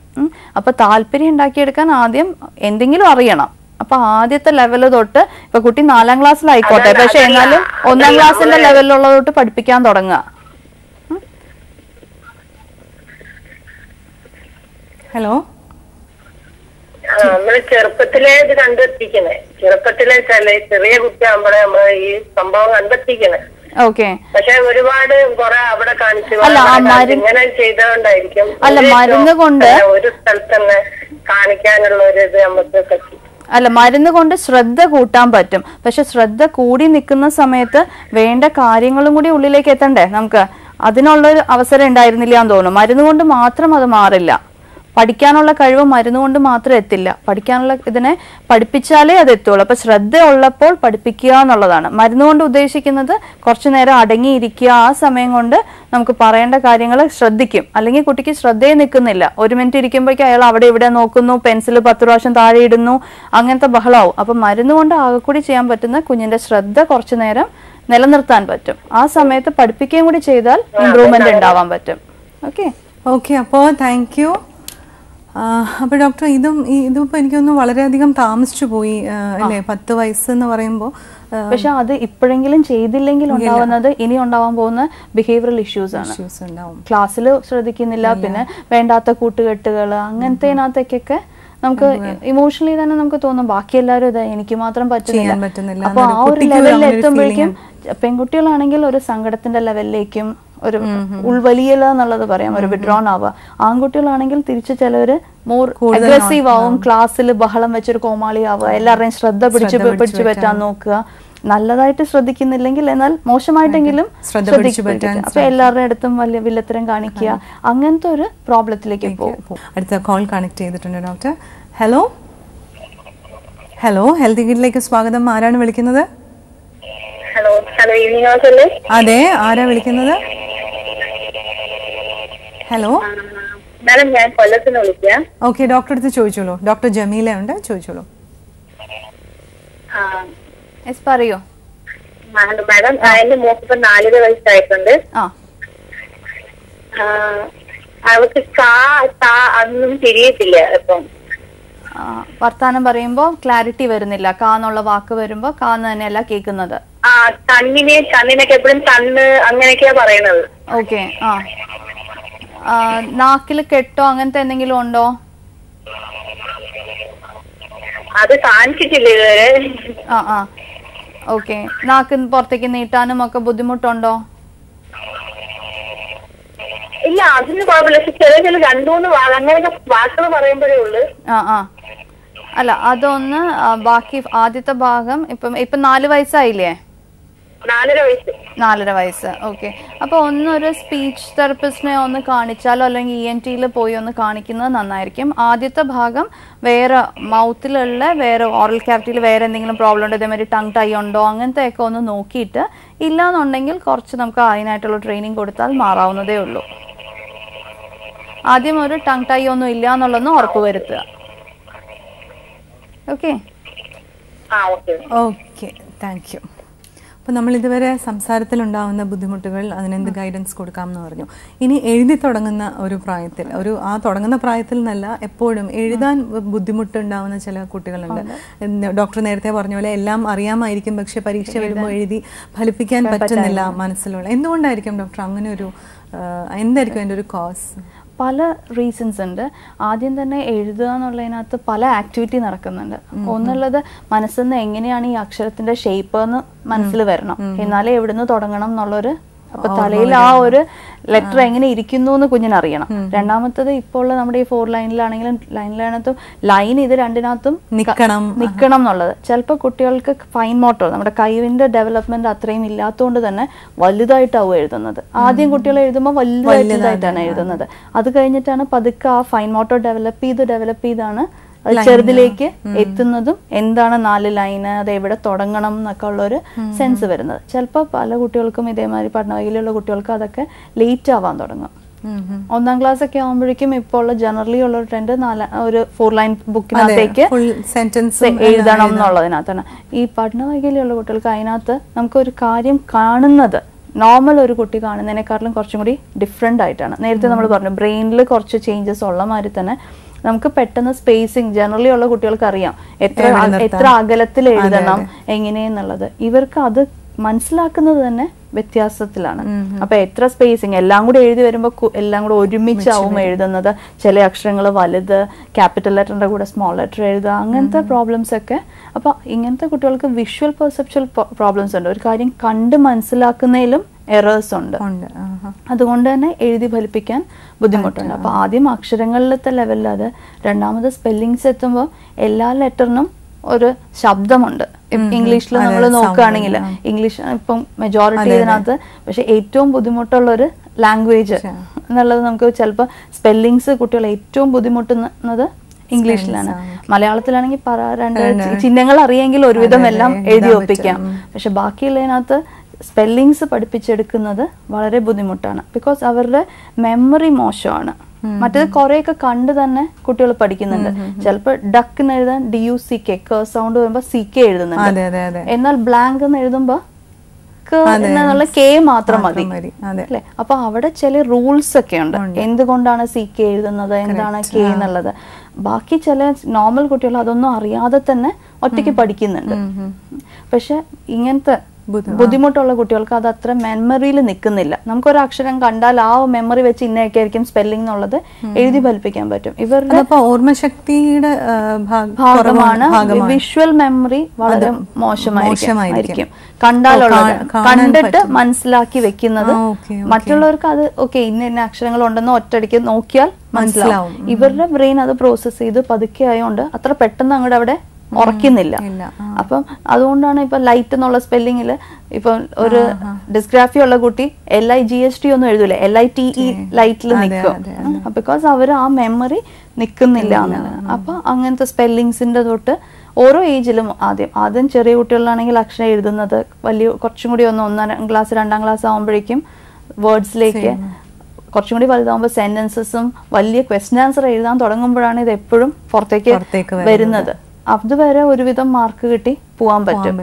അപ്പൊ താല്പര്യം ഉണ്ടാക്കിയെടുക്കാൻ ആദ്യം എന്തെങ്കിലും അറിയണം. അപ്പൊ ആദ്യത്തെ ലെവല് തൊട്ട് ഇപ്പൊ കുട്ടി 4ാം ക്ലാസ്സിലായിക്കോട്ടെ, പക്ഷെ എന്നാലും 1ാം ക്ലാസ്സിന്റെ ലെവലിലുള്ളത് തൊട്ട് പഠിപ്പിക്കാൻ തുടങ്ങുക. ഹലോ, നമ്മള് ചെറുപ്പത്തിലെ ഇത് കണ്ടെത്തിക്കണേ. ചെറുപ്പത്തിലെ ചെറിയ കുട്ടിയാകുമ്പോഴേ നമ്മള് ഈ സംഭവം കണ്ടെത്തിക്കണേ. ഓക്കെ, പക്ഷെ ഒരുപാട് കുറെ അവിടെ കാണിച്ചു ഇങ്ങനെ ചെയ്തോണ്ടായിരിക്കും അല്ല മരുന്ന് കൊണ്ട് ഒരു സ്ഥലത്ത് തന്നെ കാണിക്കാനുള്ള ഒരു ഇത് നമുക്ക് പറ്റി. അല്ല, മരുന്ന് കൊണ്ട് ശ്രദ്ധ കൂട്ടാൻ പറ്റും. പക്ഷെ ശ്രദ്ധ കൂടി നിൽക്കുന്ന സമയത്ത് വേണ്ട കാര്യങ്ങളും കൂടി ഉള്ളിലേക്ക് എത്തണ്ടേ നമുക്ക്? അതിനുള്ളൊരു അവസരം ഉണ്ടായിരുന്നില്ല എന്ന് തോന്നുന്നു. മരുന്ന് കൊണ്ട് മാത്രം അത് മാറില്ല. പഠിക്കാനുള്ള കഴിവ് മരുന്ന് കൊണ്ട് മാത്രം എത്തില്ല. പഠിക്കാനുള്ള ഇതിനെ പഠിപ്പിച്ചാലേ അത് എത്തുള്ളൂ. അപ്പൊ ശ്രദ്ധ ഉള്ളപ്പോൾ പഠിപ്പിക്കുക എന്നുള്ളതാണ്. മരുന്ന് കൊണ്ട് ഉദ്ദേശിക്കുന്നത് കുറച്ചു നേരം അടങ്ങിയിരിക്കുക. ആ സമയം കൊണ്ട് നമുക്ക് പറയേണ്ട കാര്യങ്ങൾ ശ്രദ്ധിക്കും. അല്ലെങ്കിൽ കുട്ടിക്ക് ശ്രദ്ധയെ നിൽക്കുന്നില്ല. 1 മിനിറ്റ് ഇരിക്കുമ്പോഴേക്കും അയാൾ അവിടെ ഇവിടെ നോക്കുന്നു, പെൻസിൽ 10 പ്രാവശ്യം താഴെ ഇടുന്നു, അങ്ങനത്തെ ബഹളാവും. അപ്പൊ മരുന്ന് കൊണ്ട് ആകെ കൂടി ചെയ്യാൻ പറ്റുന്ന കുഞ്ഞിന്റെ ശ്രദ്ധ കുറച്ചു നേരം നിലനിർത്താൻ പറ്റും. ആ സമയത്ത് പഠിപ്പിക്കുകയും കൂടി ചെയ്താൽ ഇംപ്രൂവ്മെന്റ് ഉണ്ടാവാൻ പറ്റും. ഓക്കെ, അപ്പോ താങ്ക് യു. അപ്പൊ ഡോക്ടർ, ഇതിപ്പോ എനിക്കൊന്ന് വളരെയധികം താമസിച്ചു പോയി അല്ലേ? 10 വയസ്സെന്ന് പറയുമ്പോ. പക്ഷെ അത് ഇപ്പോഴെങ്കിലും ചെയ്തില്ലെങ്കിൽ ഉണ്ടാവുന്നത് ഇനി ഉണ്ടാവാൻ പോകുന്ന ബിഹേവിയറൽ ഇഷ്യൂസ് ആണ്. ക്ലാസ്സിൽ ശ്രദ്ധിക്കുന്നില്ല, പിന്നെ വേണ്ടാത്ത കൂട്ടുകെട്ടുകൾ, അങ്ങനത്തേനകത്തേക്കൊക്കെ നമുക്ക് ഇമോഷണലി തന്നെ നമുക്ക് തോന്നും ബാക്കി എല്ലാവരും ഇതാ, എനിക്ക് മാത്രം പറ്റുന്നില്ല. അപ്പൊ ആ ഒരു ലെവലിൽ എത്തുമ്പോഴേക്കും പെൺകുട്ടികളാണെങ്കിൽ ഒരു സങ്കടത്തിന്റെ ലെവലിലേക്കും ഒരു ഉൾവലിയല എന്നുള്ളത് പറയാം, ഒരു വിഡ്രോൺ ആവുക. ആൺകുട്ടികളാണെങ്കിൽ തിരിച്ചു ചിലവര് മോർ അഗ്രസീവ് ആവും, ക്ലാസ്സിൽ ബഹളം വെച്ചൊരു കോമാളി ആവുക, എല്ലാവരുടെയും ശ്രദ്ധ പിടിച്ചു പറ്റാൻ നോക്കുക. നല്ലതായിട്ട് ശ്രദ്ധിക്കുന്നില്ലെങ്കിൽ എന്നാൽ മോശമായിട്ടെങ്കിലും അപ്പൊ എല്ലാവരുടെ അടുത്തും വലിയ വില്ലത്തരം കാണിക്കുക, അങ്ങനത്തെ ഒരു പ്രോബ്ലത്തിലേക്ക് പോകും. അടുത്ത കോൾ കണക്ട് ചെയ്തിട്ടുണ്ട് ഡോക്ടർ. ഹലോ ഹലോ, ഹെൽത്ത് ഗൈഡിലേക്ക് സ്വാഗതം. ആരാണ് വിളിക്കുന്നത്? ഹലോ ഹലോ അതെ, ആരാ വിളിക്കുന്നത്? ഹലോ മാഡം ഞാൻ കൊല്ലത്തിന് വിളിക്കാം. ഓക്കെ, ഡോക്ടറെ അടുത്ത് ചോദിച്ചോളൂ. ഡോക്ടർ ജമീല ഉണ്ട്, ചോദിച്ചോളൂ. പറയോ മാഡം, എന്റെ മോക്ക് ഇപ്പൊ 4 വയസ്സായിട്ടുണ്ട്. അവർക്ക് അതൊന്നും തിരിയത്തില്ല. ഇപ്പം വർത്താനം പറയുമ്പോ ക്ലാരിറ്റി വരുന്നില്ല. കാന്നുള്ള വാക്ക് വരുമ്പോ കാന്ന് തന്നെയല്ല കേൾക്കുന്നത്. കണ്ണിനൊക്കെ എപ്പോഴും കണ്ണ് അങ്ങനെയൊക്കെയാ പറയുന്നത്. ഓക്കെ. നാക്കില് കെട്ടോ അങ്ങനത്തെ എന്തെങ്കിലും ഉണ്ടോ? അത് കാണിച്ചിട്ടില്ല ഇതുവരെ. ഓക്കെ. നാക്ക് പുറത്തേക്ക് നീട്ടാനും ഒക്കെ ബുദ്ധിമുട്ടുണ്ടോ? ഇല്ല, അതിന് കുഴപ്പമില്ല. ചെറിയ 2-3 അങ്ങനെയൊക്കെ വാക്കുകൾ പറയുമ്പോഴേ ഉള്ളു. അല്ല, അതൊന്ന് ബാക്കി ആദ്യത്തെ ഭാഗം ഇപ്പൊ 4 വയസ്സായില്ലേ? 4.5 വയസ്സ്. ഓക്കെ. അപ്പൊ ഒന്നൊരു സ്പീച്ച് തെറപ്പിസ്റ്റിനെ ഒന്ന് കാണിച്ചാലോ അല്ലെങ്കിൽ ENT-യിൽ പോയി ഒന്ന് കാണിക്കുന്നത് നന്നായിരിക്കും. ആദ്യത്തെ ഭാഗം വേറെ മൗത്തിലുള്ള വേറെ ഓറൽ ക്യാവിറ്റിയിൽ വേറെ എന്തെങ്കിലും പ്രോബ്ലം ഉണ്ടോ, ഇതേമാതിരി ടങ് ടൈ ഉണ്ടോ, അങ്ങനത്തെ ഒക്കെ ഒന്ന് നോക്കിയിട്ട് ഇല്ലാന്നുണ്ടെങ്കിൽ കുറച്ച് നമുക്ക് അതിനായിട്ടുള്ള ട്രെയിനിങ് കൊടുത്താൽ മാറാവുന്നതേ ഉള്ളൂ. ആദ്യം ഒരു ടങ് ടൈ ഒന്നും ഇല്ല എന്നുള്ളതൊന്ന് ഉറപ്പുവരുത്തുക. ഓക്കെ. Okay, thank you. അപ്പോൾ നമ്മൾ ഇതുവരെ സംസാരത്തിലുണ്ടാകുന്ന ബുദ്ധിമുട്ടുകൾ, അതിനെന്ത് ഗൈഡൻസ് കൊടുക്കാമെന്ന് പറഞ്ഞു. ഇനി എഴുതി തുടങ്ങുന്ന ഒരു പ്രായത്തിൽ, ആ തുടങ്ങുന്ന പ്രായത്തിൽ എന്നല്ല, എപ്പോഴും എഴുതാൻ ബുദ്ധിമുട്ടുണ്ടാവുന്ന ചില കുട്ടികളുണ്ട്. ഡോക്ടർ നേരത്തെ പറഞ്ഞ പോലെ എല്ലാം അറിയാമായിരിക്കും, പക്ഷെ പരീക്ഷ വരുമ്പോൾ എഴുതി ഫലിപ്പിക്കാൻ പറ്റുന്നില്ല മനസ്സിലുള്ള. എന്തുകൊണ്ടായിരിക്കും ഡോക്ടർ അങ്ങനെ ഒരു, എന്തായിരിക്കും അതിൻ്റെ ഒരു കോസ്? പല റീസൺസ് ഉണ്ട്. ആദ്യം തന്നെ എഴുതുക എന്നുള്ളതിനകത്ത് പല ആക്ടിവിറ്റി നടക്കുന്നുണ്ട്. ഒന്നുള്ളത് മനസ്സിൽ നിന്ന് എങ്ങനെയാണ് ഈ അക്ഷരത്തിന്റെ ഷേപ്പ് എന്ന് മനസ്സിൽ വരണം, എന്നാലേ എവിടുന്ന് തുടങ്ങണം എന്നുള്ളൊരു, അപ്പൊ തലയിൽ ആ ഒരു ലെറ്റർ എങ്ങനെ ഇരിക്കുന്നു എന്ന് കുഞ്ഞിനറിയണം. രണ്ടാമത്തത് ഇപ്പോൾ ഉള്ള നമ്മുടെ ഈ 4 ലൈനിലാണെങ്കിലും ലൈനിനകത്തും ലൈൻ ഇത് രണ്ടിനകത്തും നിക്കണം എന്നുള്ളത്. ചിലപ്പോൾ കുട്ടികൾക്ക് ഫൈൻ മോട്ടോർ, നമ്മുടെ കൈവിന്റെ ഡെവലപ്മെന്റ് അത്രയും ഇല്ലാത്തതുകൊണ്ട് തന്നെ വലുതായിട്ടാവും എഴുതുന്നത്. ആദ്യം കുട്ടികൾ എഴുതുമ്പോൾ വലുതായിട്ടാണ് എഴുതുന്നത്. അത് കഴിഞ്ഞിട്ടാണ് പതുക്കെ ആ ഫൈൻ മോട്ടോർ ഡെവലപ്പ് ചെയ്താണ് ചെറുതിലേക്ക് എത്തുന്നതും. എന്താണ് 4 ലൈന്, അത് എവിടെ തുടങ്ങണം എന്നൊക്കെ ഉള്ളൊരു സെൻസ് വരുന്നത്. ചിലപ്പോൾ പല കുട്ടികൾക്കും ഇതേമാതിരി പഠനവൈകല്യമുള്ള കുട്ടികൾക്ക് അതൊക്കെ ലേറ്റ് ആവാൻ തുടങ്ങും. 1ാം ക്ലാസ് ഒക്കെ ആകുമ്പോഴേക്കും ഇപ്പോൾ ഉള്ള ജനറലി ഉള്ള ട്രെൻഡ് ഒരു 4 ലൈൻ ബുക്കിനകത്തേക്ക് എഴുതണം എന്നുള്ളതിനകത്താണ്. ഈ പഠനവൈകല്യമുള്ള കുട്ടികൾക്ക് അതിനകത്ത് നമുക്കൊരു കാര്യം കാണുന്നത് നോർമൽ ഒരു കുട്ടി കാണുന്നതിനേക്കാളും കുറച്ചും കൂടി ഡിഫറെന്റ് ആയിട്ടാണ്. നേരത്തെ നമ്മൾ പറഞ്ഞു ബ്രെയിനിൽ കുറച്ച് ചേഞ്ചസ് ഉള്ള മാതിരി തന്നെ നമുക്ക് പെട്ടെന്ന് സ്പേസിങ് ജനറലി ഉള്ള കുട്ടികൾക്ക് അറിയാം എത്ര അകലത്തിൽ എഴുതണം എങ്ങനെയെന്നുള്ളത്. ഇവർക്ക് അത് മനസ്സിലാക്കുന്നത് തന്നെ വ്യത്യാസത്തിലാണ്. അപ്പൊ എത്ര സ്പേസിങ് എല്ലാം കൂടി എഴുതി വരുമ്പോൾ എല്ലാം കൂടെ ഒരുമിച്ചാവും എഴുതുന്നത്. ചില അക്ഷരങ്ങൾ വലുത്, ക്യാപിറ്റൽ ലെറ്ററിന്റെ കൂടെ സ്മോൾ ലെറ്റർ എഴുതുക, അങ്ങനത്തെ പ്രോബ്ലംസ് ഒക്കെ. അപ്പൊ ഇങ്ങനത്തെ കുട്ടികൾക്ക് വിഷ്വൽ പെർസെപ്ച്വൽ പ്രോബ്ലംസ് ഉണ്ട്. ഒരു കാര്യം കണ്ട് മനസ്സിലാക്കുന്നതിലും എറേഴ്സ് ഉണ്ട്. അതുകൊണ്ട് തന്നെ എഴുതി ഫലിപ്പിക്കാൻ ബുദ്ധിമുട്ടുണ്ട്. അപ്പൊ ആദ്യം അക്ഷരങ്ങളിലത്തെ ലെവലിൽ അത്, രണ്ടാമത് സ്പെല്ലിങ്സ് എത്തുമ്പോൾ എല്ലാ ലെറ്ററിനും ഒരു ശബ്ദമുണ്ട്. ഇംഗ്ലീഷിൽ നമ്മൾ നോക്കുകയാണെങ്കിൽ ഇംഗ്ലീഷ് ഇപ്പം മെജോറിറ്റി ഇതിനകത്ത്, പക്ഷെ ഏറ്റവും ബുദ്ധിമുട്ടുള്ള ഒരു ലാംഗ്വേജ് എന്നുള്ളത് നമുക്ക് ചിലപ്പോൾ സ്പെല്ലിങ്സ് കുട്ടികൾ ഏറ്റവും ബുദ്ധിമുട്ടുന്നത് ഇംഗ്ലീഷിലാണ്. മലയാളത്തിലാണെങ്കിൽ 2 ചിഹ്നങ്ങൾ അറിയെങ്കിൽ ഒരുവിധം എല്ലാം എഴുതി ഒപ്പിക്കാം. പക്ഷെ ബാക്കിയുള്ളതിനകത്ത് സ്പെല്ലിങ്സ് പഠിപ്പിച്ചെടുക്കുന്നത് വളരെ ബുദ്ധിമുട്ടാണ്. ബിക്കോസ് അവരുടെ മെമ്മറി മോശമാണ്. മറ്റേത് കുറെയൊക്കെ കണ്ട് തന്നെ കുട്ടികൾ പഠിക്കുന്നുണ്ട്. ചിലപ്പോൾ ഡക്കിന് എഴുതാൻ DUCK സൗണ്ട് വരുമ്പോ CK എഴുതുന്നുണ്ട്. എന്നാൽ ബ്ലാങ്ക് എന്ന് എഴുതുമ്പോ എന്നുള്ള K മാത്രം മതി അല്ലെ. അപ്പൊ അവിടെ ചില റൂൾസ് ഒക്കെ ഉണ്ട്. എന്തുകൊണ്ടാണ് CK എഴുതുന്നത്, എന്താണ് K എന്നുള്ളത്. ബാക്കി ചില നോർമൽ കുട്ടികൾ അതൊന്നും അറിയാതെ തന്നെ ഒറ്റയ്ക്ക് പഠിക്കുന്നുണ്ട്. പക്ഷെ ഇങ്ങനത്തെ ബുദ്ധിമുട്ടുള്ള കുട്ടികൾക്ക് അത് അത്ര മെമ്മറിയിൽ നിൽക്കുന്നില്ല. നമുക്കൊരു അക്ഷരം കണ്ടാൽ ആ മെമ്മറി വെച്ച് ഇന്നയൊക്കെ ആയിരിക്കും സ്പെല്ലിംഗ് എന്നുള്ളത് എഴുതി ഫലിപ്പിക്കാൻ പറ്റും. ഇവരുടെ ഓർമ്മശക്തിയുടെ ഭാഗമാണ്. വിഷ്വൽ മെമ്മറി വളരെ മോശമായിരിക്കും. കണ്ടിട്ട് മനസ്സിലാക്കി വെക്കുന്നത്. മറ്റുള്ളവർക്ക് അത് ഓക്കെ ഇന്ന അക്ഷരങ്ങൾ ഉണ്ടെന്ന് ഒറ്റയടിക്ക് നോക്കിയാൽ മനസ്സിലാവും. ഇവരുടെ ബ്രെയിൻ അത് പ്രോസസ് ചെയ്ത് പതുക്കെ ആയതുകൊണ്ട് അത്ര പെട്ടെന്ന് അങ്ങോട്ട് അവിടെ ഉറക്കുന്നില്ല. അപ്പം അതുകൊണ്ടാണ് ഇപ്പൊ ലൈറ്റ് എന്നുള്ള സ്പെല്ലിങ്ങിൽ ഇപ്പൊ ഒരു ഡിസ്ഗ്രാഫി ഉള്ള കുട്ടി LIGHT ഒന്നും എഴുതൂല, LITE ലൈറ്റിൽ നിൽക്കും. ബിക്കോസ് അവര് ആ മെമ്മറി നിൽക്കുന്നില്ല എന്നുള്ളത്. അപ്പൊ അങ്ങനത്തെ സ്പെല്ലിങ്സിന്റെ തൊട്ട് ഓരോ ഏജിലും ആദ്യം ചെറിയ കുട്ടികളിലാണെങ്കിൽ അക്ഷരം എഴുതുന്നത് വലിയ കുറച്ചും കൂടി 1-ാം ക്ലാസ് 2-ാം ക്ലാസ് ആകുമ്പോഴേക്കും വേർഡ്സിലേക്ക് കുറച്ചും കൂടി വലുതാകുമ്പോൾ സെന്റൻസസും വലിയ ക്വസ്റ്റ്യൻ ആൻസർ എഴുതാൻ തുടങ്ങുമ്പോഴാണ് ഇത് എപ്പോഴും പുറത്തേക്ക് വരുന്നത്. അതുവരെ ഒരുവിധം മാർക്ക് കിട്ടി പോകാൻ പറ്റും.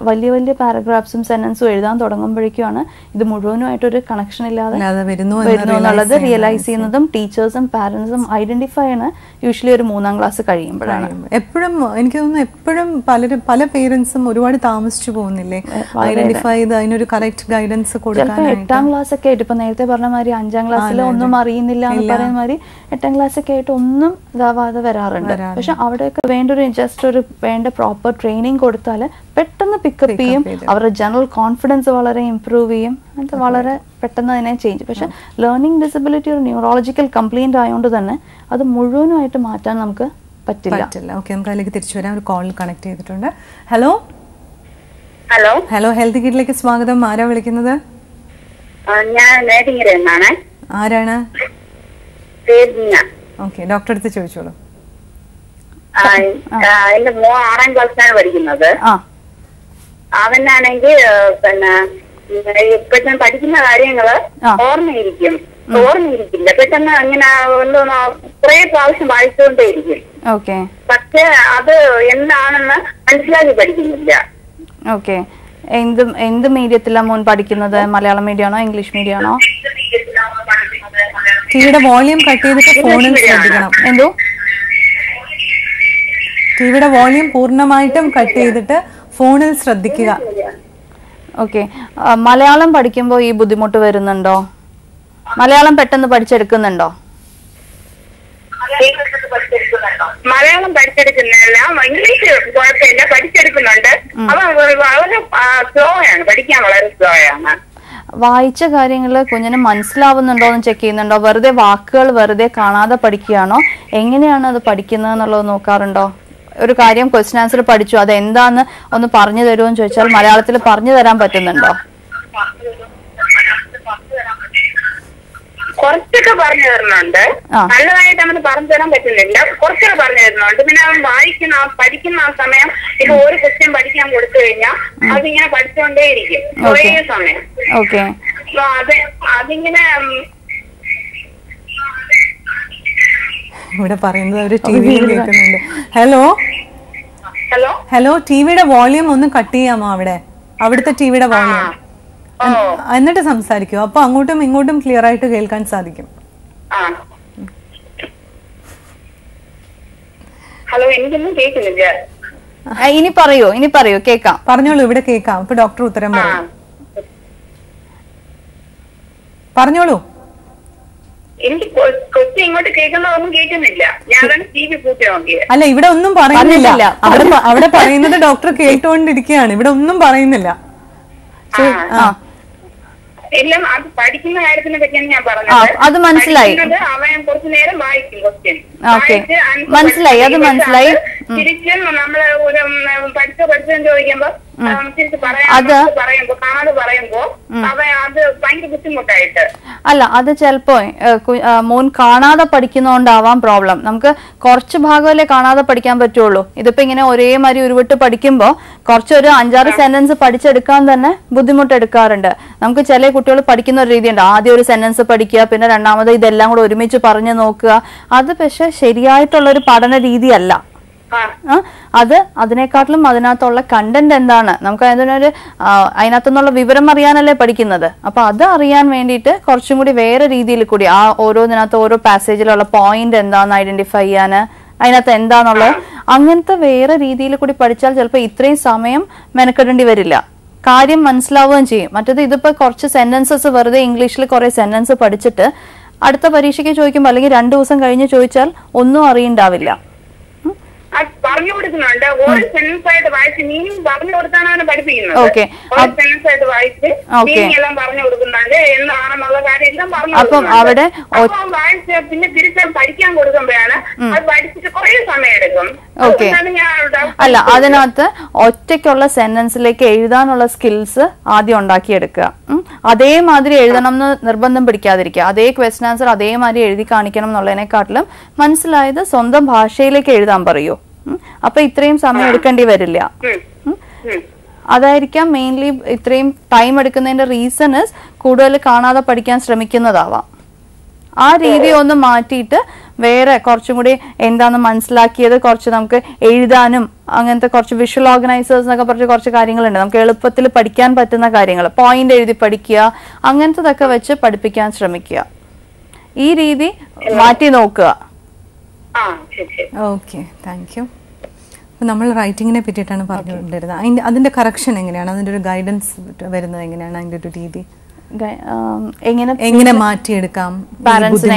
വലിയ വലിയ പാരഗ്രാഫ്സും സെന്റൻസും എഴുതാൻ തുടങ്ങുമ്പോഴേക്കുമാണ് ഇത് മുഴുവനുമായിട്ടൊരു കണക്ഷൻ ഇല്ലാതെ വരുന്നു എന്നുള്ളത് റിയലൈസ് ചെയ്യുന്നതും ടീച്ചേഴ്സും പാരന്റ്സും ഐഡന്റിഫൈ ആണ് യൂഷ്വലി ഒരു 3ാം ക്ലാസ് കഴിയുമ്പോഴാണ്. എപ്പോഴും എനിക്ക് തോന്നുന്നു എപ്പോഴും പല പേരൻസും ഒരുപാട് താമസിച്ചു പോകുന്നില്ലേ ഐഡന്റിഫൈ ചെയ്ത് അതിനൊരു കറക്റ്റ് ഗൈഡൻസ് കൊടുക്കാൻ. 8ാം ക്ലാസ് ഒക്കെ ആയിട്ട് ഇപ്പൊ നേരത്തെ പറഞ്ഞ മാതിരി 5ാം ക്ലാസ്സിൽ ഒന്നും അറിയുന്നില്ല എന്ന് പറയുന്ന മാതിരി 8ാം ക്ലാസ് ഒക്കെ ആയിട്ട് ഒന്നും ഇതാവാതെ വരാറുണ്ട്. പക്ഷെ അവിടെയൊക്കെ വേണ്ട പ്രോപ്പർ ട്രെയിനിങ് കൊടുത്താൽ പെട്ടെന്ന് പിക്കപ്പ് ചെയ്യും. അവരുടെ ജനറൽ കോൺഫിഡൻസ് വളരെ ഇംപ്രൂവ് ചെയ്യും. അത് വളരെ പെട്ടെന്ന് അതിനെ ചേഞ്ച്. പക്ഷെ ലേണിംഗ് ഡിസബിലിറ്റി ഒരു ന്യൂറോളജിക്കൽ കംപ്ലൈന്റ് ആയതുകൊണ്ട് തന്നെ അത് മുഴുവനായിട്ട് മാറ്റാൻ നമുക്ക് പറ്റില്ല. ഓക്കെ, നമുക്ക് അതിലേക്ക് തിരിച്ചു വരാം. ഒരു കോൾ കണക്ട് ചെയ്തിട്ടുണ്ട്. ഹലോ ഹലോ ഹലോ ഹെൽത്ത് കിറ്റിലേക്ക് സ്വാഗതം. ആരാ വിളിക്കുന്നത്? ഞാൻ ആരാണ്? ഓക്കെ, ഡോക്ടർ അടുത്ത് ചോദിച്ചോളൂ. എന്റെ മോൻ 6ാം ക്ലാസ്സിലാണ് പഠിക്കുന്നത്. അവനാണെങ്കിൽ പിന്നെ പെട്ടെന്ന് പഠിക്കുന്ന കാര്യങ്ങള് ഓർമ്മയിരിക്കില്ല. പെട്ടെന്ന് അങ്ങനെ കുറെ പ്രാവശ്യം വായിച്ചുകൊണ്ടേയിരിക്കും. പക്ഷെ അത് എന്താണെന്ന് മനസ്സിലാക്കി പഠിക്കുന്നില്ല. ഓക്കെ, എന്ത് മീഡിയത്തിലാണ് മോൻ പഠിക്കുന്നത്? മലയാളം മീഡിയം ആണോ ഇംഗ്ലീഷ് മീഡിയം ആണോ? ടിവിയുടെ വോളിയം കട്ട് ചെയ്തിട്ട് ഫോണിൽ ശ്രദ്ധിക്കണം. എന്തോ ടിവിയുടെ വോളിയം പൂർണ്ണമായിട്ടും കട്ട് ചെയ്തിട്ട് ഫോണിൽ ശ്രദ്ധിക്കുക. ഓക്കെ, മലയാളം പഠിക്കുമ്പോൾ ഈ ബുദ്ധിമുട്ട് വരുന്നുണ്ടോ? മലയാളം പെട്ടെന്ന് പഠിച്ചെടുക്കുന്നുണ്ടോ? മലയാളം പഠിച്ചെടുക്കുന്നില്ല, ഇംഗ്ലീഷ് കുഴപ്പമില്ല, പഠിച്ചെടുക്കുന്നുണ്ട്. വളരെ സ്ലോ ആണ്, പഠിക്കാൻ വളരെ സ്ലോ ആണ്. വായിച്ച കാര്യങ്ങൾ കുഞ്ഞിന് മനസ്സിലാവുന്നുണ്ടോ എന്ന് ചെക്ക് ചെയ്യുന്നുണ്ടോ? വെറുതെ വാക്കുകൾ വെറുതെ കാണാതെ പഠിക്കുകയാണോ? എങ്ങനെയാണ് അത് പഠിക്കുന്നത് എന്നുള്ളത് നോക്കാറുണ്ടോ? ഒരു കാര്യം ക്വസ്റ്റ്യൻ ആൻസർ പഠിച്ചു, അത് എന്താന്ന് ഒന്ന് പറഞ്ഞു തരുമെന്ന് ചോദിച്ചാൽ മലയാളത്തിൽ പറഞ്ഞു തരാൻ പറ്റുന്നുണ്ടോ? കുറച്ചൊക്കെ പറഞ്ഞു തരുന്നുണ്ട്, നല്ലതായിട്ട് അവന് പറഞ്ഞു തരാൻ പറ്റുന്നില്ല. കുറച്ചൊക്കെ പറഞ്ഞു തരുന്നുണ്ട്. പിന്നെ അവൻ പഠിക്കുന്ന ആ സമയം ഇപ്പൊ ഒരു ക്വസ്റ്റ്യൻ പഠിക്കാൻ കൊടുത്തു കഴിഞ്ഞാൽ അതിങ്ങനെ പഠിച്ചുകൊണ്ടേയിരിക്കും ഒരേ സമയം. അതിങ്ങനെ ഇവിടെ പറയുന്നത് അവര് ടിവിയിൽ കേൾക്കുന്നുണ്ട്. ഹലോ ഹലോ ഹലോ ടിവിയുടെ വോളിയം ഒന്ന് കട്ട് ചെയ്യാമോ? അവിടുത്തെ ടിവിയുടെ വോളിയം എന്നിട്ട് സംസാരിക്കൂ. അപ്പൊ അങ്ങോട്ടും ഇങ്ങോട്ടും ക്ലിയർ ആയിട്ട് കേൾക്കാൻ സാധിക്കും. ഹലോ, എനിക്കൊന്നും കേൾക്കുന്നില്ല. ഇനി പറയൂ കേക്കാം. പറഞ്ഞോളൂ, ഇവിടെ കേക്കാം. അപ്പൊ ഡോക്ടർ ഉത്തരം പറയും. പറഞ്ഞോളൂ. എനിക്ക് കൊച്ചി ഇങ്ങോട്ട് കേൾക്കുന്നതൊന്നും കേൾക്കുന്നില്ല. ഞാനാണ് ടി വി പൂട്ടി നോക്കിയത്. അല്ല, ഇവിടെ ഒന്നും പറയുന്നില്ല. അവിടെ പറയുന്നത് ഡോക്ടർ കേട്ടുകൊണ്ടിരിക്കുകയാണ്. ഇവിടെ ഒന്നും പറയുന്നില്ല. എല്ലാം അത് പഠിക്കുന്ന കാര്യത്തിനെ പറ്റിയാണ് ഞാൻ പറഞ്ഞത്. അത് മനസ്സിലായി. അവൻ കുറച്ചു നേരം വായിക്കും ക്വസ്റ്റ്യൻ. മനസ്സിലായി, അത് മനസ്സിലായി. തിരിച്ചും നമ്മള് ഒരു പഠിച്ചെന്ന് ചോദിക്കുമ്പോ തിരിച്ച് പറയുമ്പോ കാണാതെ പറയുമ്പോ അവൻ അത് ഭയങ്കര ബുദ്ധിമുട്ടായിട്ട്. അല്ല, അത് ചിലപ്പോ മോൻ കാണാതെ പഠിക്കുന്നോണ്ടാവാം പ്രോബ്ലം. നമുക്ക് കുറച്ച് ഭാഗമല്ലേ കാണാതെ പഠിക്കാൻ പറ്റുള്ളൂ. ഇതിപ്പോ ഇങ്ങനെ ഒരേമാതിരി ഉരുവിട്ട് പഠിക്കുമ്പോ കുറച്ചൊരു 5-6 സെന്റൻസ് പഠിച്ചെടുക്കാൻ തന്നെ ബുദ്ധിമുട്ടെടുക്കാറുണ്ട്. നമുക്ക് ചില കുട്ടികൾ പഠിക്കുന്ന ഒരു രീതിയുണ്ട്. ആദ്യം ഒരു സെന്റൻസ് പഠിക്കുക, പിന്നെ രണ്ടാമത് ഇതെല്ലാം കൂടെ ഒരുമിച്ച് പറഞ്ഞു നോക്കുക. അത് പക്ഷെ ശരിയായിട്ടുള്ളൊരു പഠന രീതിയല്ല. അതിനെക്കാട്ടിലും അതിനകത്തുള്ള കണ്ടന്റ് എന്താണ്, നമുക്ക് അതിനകത്തുനിന്നുള്ള വിവരം അറിയാനല്ലേ പഠിക്കുന്നത്. അപ്പൊ അത് അറിയാൻ വേണ്ടിയിട്ട് കുറച്ചും കൂടി വേറെ രീതിയിൽ കൂടി ആ ഓരോന്നിനകത്ത് ഓരോ പാസേജിലുള്ള പോയിന്റ് എന്താന്ന് ഐഡന്റിഫൈ ചെയ്യാന്, അതിനകത്ത് എന്താന്നുള്ളത് അങ്ങനത്തെ വേറെ രീതിയിൽ കൂടി പഠിച്ചാൽ ചിലപ്പോൾ ഇത്രയും സമയം മെനക്കെടേണ്ടി വരില്ല. കാര്യം മനസ്സിലാവുകയും ചെയ്യും. മറ്റേത് ഇതിപ്പോ കുറച്ച് സെന്റൻസസ് വെറുതെ ഇംഗ്ലീഷിൽ കുറെ സെന്റൻസ് പഠിച്ചിട്ട് അടുത്ത പരീക്ഷയ്ക്ക് ചോദിക്കുമ്പോൾ അല്ലെങ്കിൽ 2 ദിവസം കഴിഞ്ഞ് ചോദിച്ചാൽ ഒന്നും അറിയണ്ടാവില്ല. പറഞ്ഞു കൊടുക്കുന്നുണ്ട്. ഓരോ സെന്റൻസ് ആയിട്ട് വായിച്ച് മീനിങ് പറഞ്ഞു കൊടുത്താണ് അവനെ പഠിപ്പിക്കുന്നത്. ഓരോ സെന്റൻസ് ആയിട്ട് വായിച്ച് മീനിങ് എല്ലാം പറഞ്ഞു കൊടുക്കുന്നുണ്ട്. എന്താണെന്നുള്ള കാര്യം എല്ലാം പറഞ്ഞു കൊടുക്കുന്നുണ്ട്. വായിച്ച് പിന്നെ തിരിച്ച് പഠിക്കാൻ കൊടുക്കുമ്പോഴാണ് അത് പഠിച്ചിട്ട് കുറെ സമയം എടുക്കും. അല്ല, അതിനകത്ത് ഒറ്റയ്ക്കുള്ള സെന്റൻസിലേക്ക് എഴുതാനുള്ള സ്കിൽസ് ആദ്യം ഉണ്ടാക്കിയെടുക്കുക. അതേമാതിരി എഴുതണം എന്ന് നിർബന്ധം പിടിക്കാതിരിക്കുക. അതേ ക്വസ്റ്റ്യൻ ആൻസർ അതേമാതിരി എഴുതി കാണിക്കണം എന്നുള്ളതിനെക്കാട്ടിലും മനസ്സിലായത് സ്വന്തം ഭാഷയിലേക്ക് എഴുതാൻ പറയൂ. അപ്പൊ ഇത്രയും സമയം എടുക്കേണ്ടി വരില്ല. അതായിരിക്കാം മെയിൻലി ഇത്രയും ടൈം എടുക്കുന്നതിന്റെ റീസൺ കൂടുതൽ കാണാതെ പഠിക്കാൻ ശ്രമിക്കുന്നതാവാം. ആ രീതി ഒന്ന് മാറ്റിയിട്ട് വേറെ കുറച്ചും കൂടി എന്താണെന്ന് മനസ്സിലാക്കിയത് കുറച്ച് നമുക്ക് എഴുതാനും അങ്ങനത്തെ കുറച്ച് വിഷ്വൽ ഓർഗനൈസേഴ്സ് എന്നൊക്കെ പറഞ്ഞ കുറച്ച് കാര്യങ്ങളുണ്ട്. നമുക്ക് എളുപ്പത്തിൽ പഠിക്കാൻ പറ്റുന്ന കാര്യങ്ങൾ, പോയിന്റ് എഴുതി പഠിക്കുക, അങ്ങനത്തതൊക്കെ വെച്ച് പഠിപ്പിക്കാൻ ശ്രമിക്കുക. ഈ രീതി മാറ്റി നോക്കുക. Okay, thank you. അപ്പോൾ നമ്മൾ റൈറ്റിങ്ങിനെ പറ്റിയിട്ടാണ് പറഞ്ഞുകൊണ്ടിരുന്നത്. അതിന്റെ കറക്ഷൻ എങ്ങനെയാണ്, അതിന്റെ ഒരു ഗൈഡൻസ് വരുന്നത് എങ്ങനെയാണ്, അതിന്റെ ഒരു രീതി എങ്ങനെ മാറ്റിയെടുക്കാം പാരന്റ്സിനെ?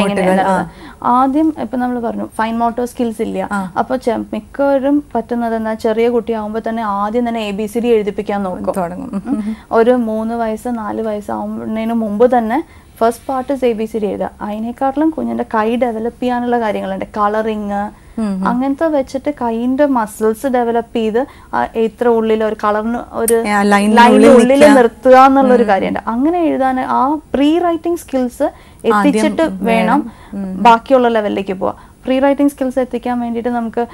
ആദ്യം ഇപ്പൊ നമ്മൾ പറഞ്ഞു ഫൈൻ മോട്ടോർ സ്കിൽസ് ഇല്ല. അപ്പൊ മിക്കവരും പറ്റുന്നത് എന്താ, ചെറിയ കുട്ടിയാവുമ്പോ തന്നെ ആദ്യം തന്നെ ABCD എഴുതിപ്പിക്കാൻ തുടങ്ങും. ഒരു 3 വയസ്സ് 4 വയസ്സാവുന്നതിന് മുമ്പ് തന്നെ ഫസ്റ്റ് പാർട്ട് ABCD എഴുതുക. അതിനേക്കാട്ടിലും കുഞ്ഞിന്റെ കൈ ഡെവലപ്പ് ചെയ്യാനുള്ള കാര്യങ്ങളുണ്ട്, കളറിങ് അങ്ങനത്തെ വെച്ചിട്ട് കൈന്റെ മസിൽസ് ഡെവലപ്പ് ചെയ്ത് ഇത്ര ഉള്ളിൽ ഒരു കളറിന് ഒരു ലൈനിന്റെ ഉള്ളിൽ നിർത്തുക എന്നുള്ളൊരു കാര്യമുണ്ട്. അങ്ങനെ എഴുതാൻ ആ പ്രീ റൈറ്റിംഗ് സ്കിൽസ് എത്തിച്ചിട്ട് വേണം ബാക്കിയുള്ള ലെവലിലേക്ക് പോവാം. പ്രീ റൈറ്റിംഗ് സ്കിൽസ് എത്തിക്കാൻ വേണ്ടിയിട്ട് നമുക്ക്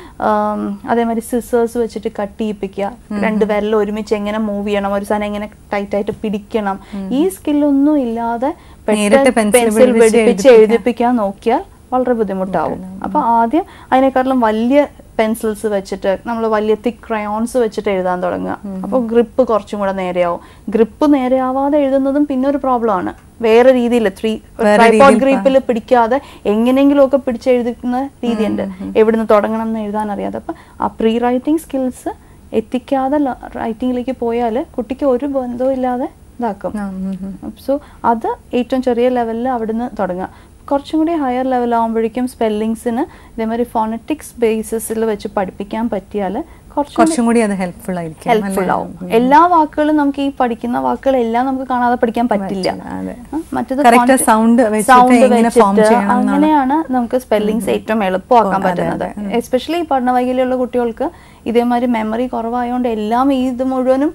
അതേമാതിരി സിസേഴ്സ് വെച്ചിട്ട് കട്ട് ചെയ്യിപ്പിക്കുക, 2 വിരൽ ഒരുമിച്ച് എങ്ങനെ മൂവ് ചെയ്യണം, ഒരു സാധനം എങ്ങനെ ടൈറ്റ് ആയിട്ട് പിടിക്കണം, ഈ സ്കില്ലൊന്നും ഇല്ലാതെ പെൻസിൽ വെടിപ്പിച്ച് എഴുതിപ്പിക്കാൻ നോക്കിയാൽ വളരെ ബുദ്ധിമുട്ടാവും. അപ്പൊ ആദ്യം അതിനേക്കാളും വലിയ പെൻസിൽസ് വെച്ചിട്ട് നമ്മൾ വലിയ തിക്ക് ക്രയോൺസ് വെച്ചിട്ട് എഴുതാൻ തുടങ്ങുക. അപ്പോൾ ഗ്രിപ്പ് കുറച്ചും കൂടെ നേരെയാവും. ഗ്രിപ്പ് നേരെയാവാതെ എഴുതുന്നതും പിന്നെ ഒരു പ്രോബ്ലം ആണ്. വേറെ രീതിയിൽ ട്രൈപോഡ് ഗ്രിപ്പിൽ പിടിക്കാതെ എങ്ങനെയെങ്കിലും ഒക്കെ പിടിച്ചെഴുതുന്ന രീതിയുണ്ട്, എവിടുന്ന് തുടങ്ങണം എന്ന് എഴുതാൻ അറിയാതെ. അപ്പൊ ആ പ്രീ റൈറ്റിംഗ് സ്കിൽസ് എത്തിക്കാതെ റൈറ്റിംഗിലേക്ക് പോയാൽ കുട്ടിക്ക് ഒരു ബന്ധവും ഇല്ലാതെ ഇതാക്കും. സോ അത് ഏറ്റവും ചെറിയ ലെവലിൽ അവിടുന്ന് തുടങ്ങുക. കുറച്ചും കൂടി ഹയർ ലെവലാകുമ്പോഴേക്കും സ്പെല്ലിങ്സിന് ഇതേമാതിരി ഫോണറ്റിക്സ് ബേസിസിൽ വെച്ച് പഠിപ്പിക്കാൻ പറ്റിയാൽ കുറച്ചും കൂടി അത് ഹെൽപ്ഫുൾ ആവും. എല്ലാ വാക്കുകളും നമുക്ക് ഈ പഠിക്കുന്ന വാക്കുകളെല്ലാം നമുക്ക് കാണാതെ പഠിക്കാൻ പറ്റില്ല. മറ്റേത് സൗണ്ട് വെച്ചിട്ട് അങ്ങനെയാണ് നമുക്ക് സ്പെല്ലിങ്സ് ഏറ്റവും എളുപ്പമാക്കാൻ പറ്റുന്നത്. എസ്പെഷ്യലി ഈ പഠനവൈകല്യമുള്ള കുട്ടികൾക്ക് ഇതേമാതിരി മെമ്മറി കുറവായതുകൊണ്ട് എല്ലാം ഇത് മുഴുവനും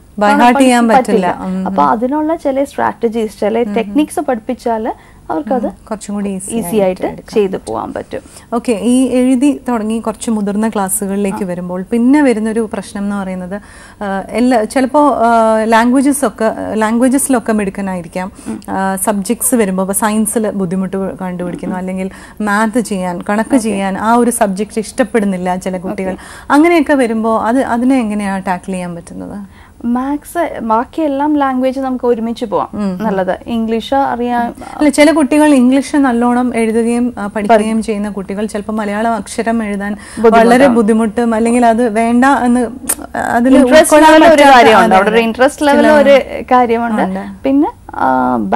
പറ്റില്ല. അപ്പൊ അതിനുള്ള ചില സ്ട്രാറ്റജീസ്, ചില ടെക്നിക്സ് പഠിപ്പിച്ചാൽ അവർക്കത് കുറച്ചും കൂടി ഈസി ആയിട്ട് ചെയ്തു പോകാൻ പറ്റും. ഓക്കെ, ഈ എഴുതി തുടങ്ങി കുറച്ച് മുതിർന്ന ക്ലാസ്സുകളിലേക്ക് വരുമ്പോൾ പിന്നെ വരുന്നൊരു പ്രശ്നം എന്ന് പറയുന്നത് ചിലപ്പോൾ ലാംഗ്വേജസിലൊക്കെ മിടുക്കനായിരിക്കാം, സബ്ജക്ട്സ് വരുമ്പോൾ ഇപ്പോൾ സയൻസിൽ ബുദ്ധിമുട്ട് കണ്ടുപിടിക്കുന്നു, അല്ലെങ്കിൽ മാത്ത് ചെയ്യാൻ, കണക്ക് ചെയ്യാൻ ആ ഒരു സബ്ജക്റ്റ് ഇഷ്ടപ്പെടുന്നില്ല ചില കുട്ടികൾ. അങ്ങനെയൊക്കെ വരുമ്പോൾ അതിനെ എങ്ങനെയാണ് ടാക്കിൾ ചെയ്യാൻ പറ്റുന്നത്? മാത്സ് ബാക്കിയെല്ലാം ലാംഗ്വേജ് നമുക്ക് ഒരുമിച്ച് പോവാം, നല്ലത്. ഇംഗ്ലീഷ് അറിയാൻ അല്ല, ചില കുട്ടികൾ ഇംഗ്ലീഷ് നല്ലോണം എഴുതുകയും പഠിക്കുകയും ചെയ്യുന്ന കുട്ടികൾ ചിലപ്പോൾ മലയാളം അക്ഷരം എഴുതാൻ വളരെ ബുദ്ധിമുട്ടും, അല്ലെങ്കിൽ അത് വേണ്ട എന്ന് അതിൽ ഇൻട്രസ്റ്റ് ലെവൽ ഒരു കാര്യമുണ്ട്. പിന്നെ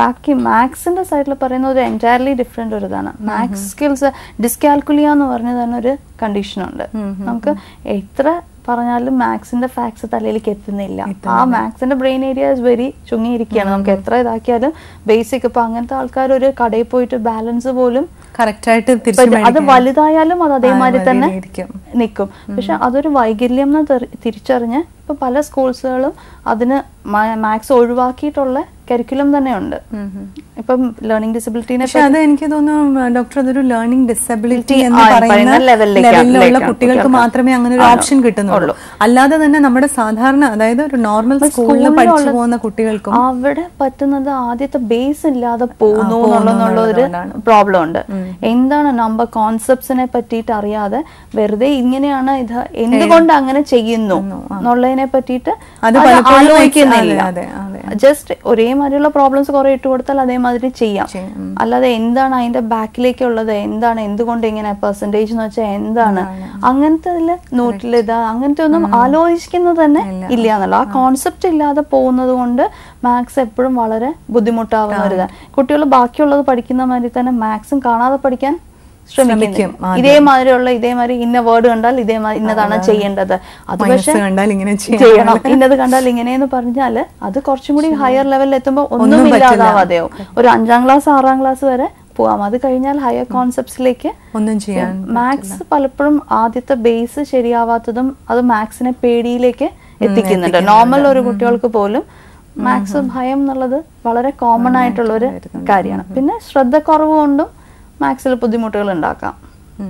ബാക്കി മാത്സിന്റെ സൈഡിൽ പറയുന്ന ഒരു എൻറ്റയർലി ഡിഫറെന്റ് ഒരു ഇതാണ്. മാത്സ് സ്കിൽസ് ഡിസ്കാൽക്കുലിയ എന്ന് പറഞ്ഞ തന്നെ ഒരു കണ്ടീഷനുണ്ട്. നമുക്ക് എത്ര പറഞ്ഞാലും മാത്സിന്റെ ഫാക്ട്സ് തലയിലേക്ക് എത്തുന്നില്ല. ആ മാത്സിന്റെ ബ്രെയിൻ ഏരിയ വെരി ചുങ്ങിയിരിക്കുകയാണ്. നമുക്ക് എത്ര ഇതാക്കിയാലും ബേസിക് ഇപ്പൊ അങ്ങനത്തെ ആൾക്കാർ ഒരു കടയിൽ പോയിട്ട് ബാലൻസ് പോലും അത് വലുതായാലും അത് അതേമാതിരി തന്നെ നിൽക്കും. പക്ഷെ അതൊരു വൈകല്യം എന്ന് തിരിച്ചറിഞ്ഞ് ഇപ്പൊ പല സ്കൂൾസുകളും അതിന് മാത്സ് ഒഴിവാക്കിയിട്ടുള്ള കരിക്കുലം തന്നെ ഉണ്ട്. ഇപ്പം ലേണിംഗ് ഡിസബിലിറ്റിനെ അത് എനിക്ക് തോന്നുന്നു ഡോക്ടർ, അതൊരു ലേണിംഗ് ഡിസബിലിറ്റി എന്ന് പറയുന്ന ലെവലിലുള്ള കുട്ടികൾക്ക് മാത്രമേ അങ്ങനെ ഒരു ഓപ്ഷൻ കിട്ടുന്നുള്ളൂ. അല്ലാതെ തന്നെ നമ്മുടെ സാധാരണ, അതായത് ഒരു നോർമൽ സ്കൂളിൽ പഠിച്ചു പോകുന്ന കുട്ടികൾക്കും അവിടെ പറ്റുന്നത് ആദ്യത്തെ ബേസ് ഇല്ലാതെ പോകുന്നു എന്നുള്ള ഒരു പ്രോബ്ലം ഉണ്ട്. എന്താണ് നമ്പർ കോൺസെപ്റ്റ്സിനെ പറ്റിയിട്ട് അറിയാതെ വെറുതെ ഇങ്ങനെയാണ് ഇത് എന്തുകൊണ്ട് അങ്ങനെ ചെയ്യുന്നു എന്നുള്ളതിനെ പറ്റിയിട്ട് ആലോചിക്കുന്നില്ല. ജസ്റ്റ് ഒരേമാതിരിയുള്ള പ്രോബ്ലംസ് കുറെ ഇട്ട് കൊടുത്താൽ അതേമാതിരി ചെയ്യാം. അല്ലാതെ എന്താണ് അതിന്റെ ബാക്കിലേക്കുള്ളത്, എന്താണ്, എന്തുകൊണ്ട് ഇങ്ങനെ പെർസെന്റേജ് എന്ന് വെച്ചാൽ എന്താണ്, അങ്ങനത്തെ നോട്ടിൽ ഇതാ അങ്ങനത്തെ ഒന്നും ആലോചിക്കുന്നത് തന്നെ ഇല്ല എന്നുള്ള ആ കോൺസെപ്റ്റ് ഇല്ലാതെ പോകുന്നത് കൊണ്ട് മാത്സ് എപ്പോഴും വളരെ ബുദ്ധിമുട്ടാവുന്ന ഒരു ഇതാണ്. കുട്ടികൾ ബാക്കിയുള്ളത് പഠിക്കുന്ന മാതിരി തന്നെ മാത്സും കാണാതെ പഠിക്കാൻ ശ്രമിക്കും. ഇതേമാതിരി ഇന്ന വേർഡ് കണ്ടാൽ ഇന്നതാണ് ചെയ്യേണ്ടത്, അത് പക്ഷെ ചെയ്യണം, ഇന്നത് കണ്ടാൽ ഇങ്ങനെയെന്ന് പറഞ്ഞാല് അത് കുറച്ചും കൂടി ഹയർ ലെവലിൽ എത്തുമ്പോൾ ഒന്നും ഇല്ലാതാവാതെയാവും. ഒരു 5ാം ക്ലാസ് 6ാം ക്ലാസ് വരെ പോവാം. അത് കഴിഞ്ഞാൽ ഹയർ കോൺസെപ്റ്റ്സിലേക്ക് ഒന്നും ചെയ്യാൻ മാത്സ് പലപ്പോഴും ആദ്യത്തെ ബേസ് ശരിയാവാത്തതും അത് മാത്സിനെ പേടിയിലേക്ക് എത്തിക്കുന്നുണ്ട്. നോർമൽ ഒരു കുട്ടികൾക്ക് പോലും മാത്സ് ഭയം എന്നുള്ളത് വളരെ കോമൺ ആയിട്ടുള്ള ഒരു കാര്യമാണ്. പിന്നെ ശ്രദ്ധക്കുറവ് കൊണ്ടും മാത്സിൽ ബുദ്ധിമുട്ടുകൾ ഉണ്ടാക്കാം.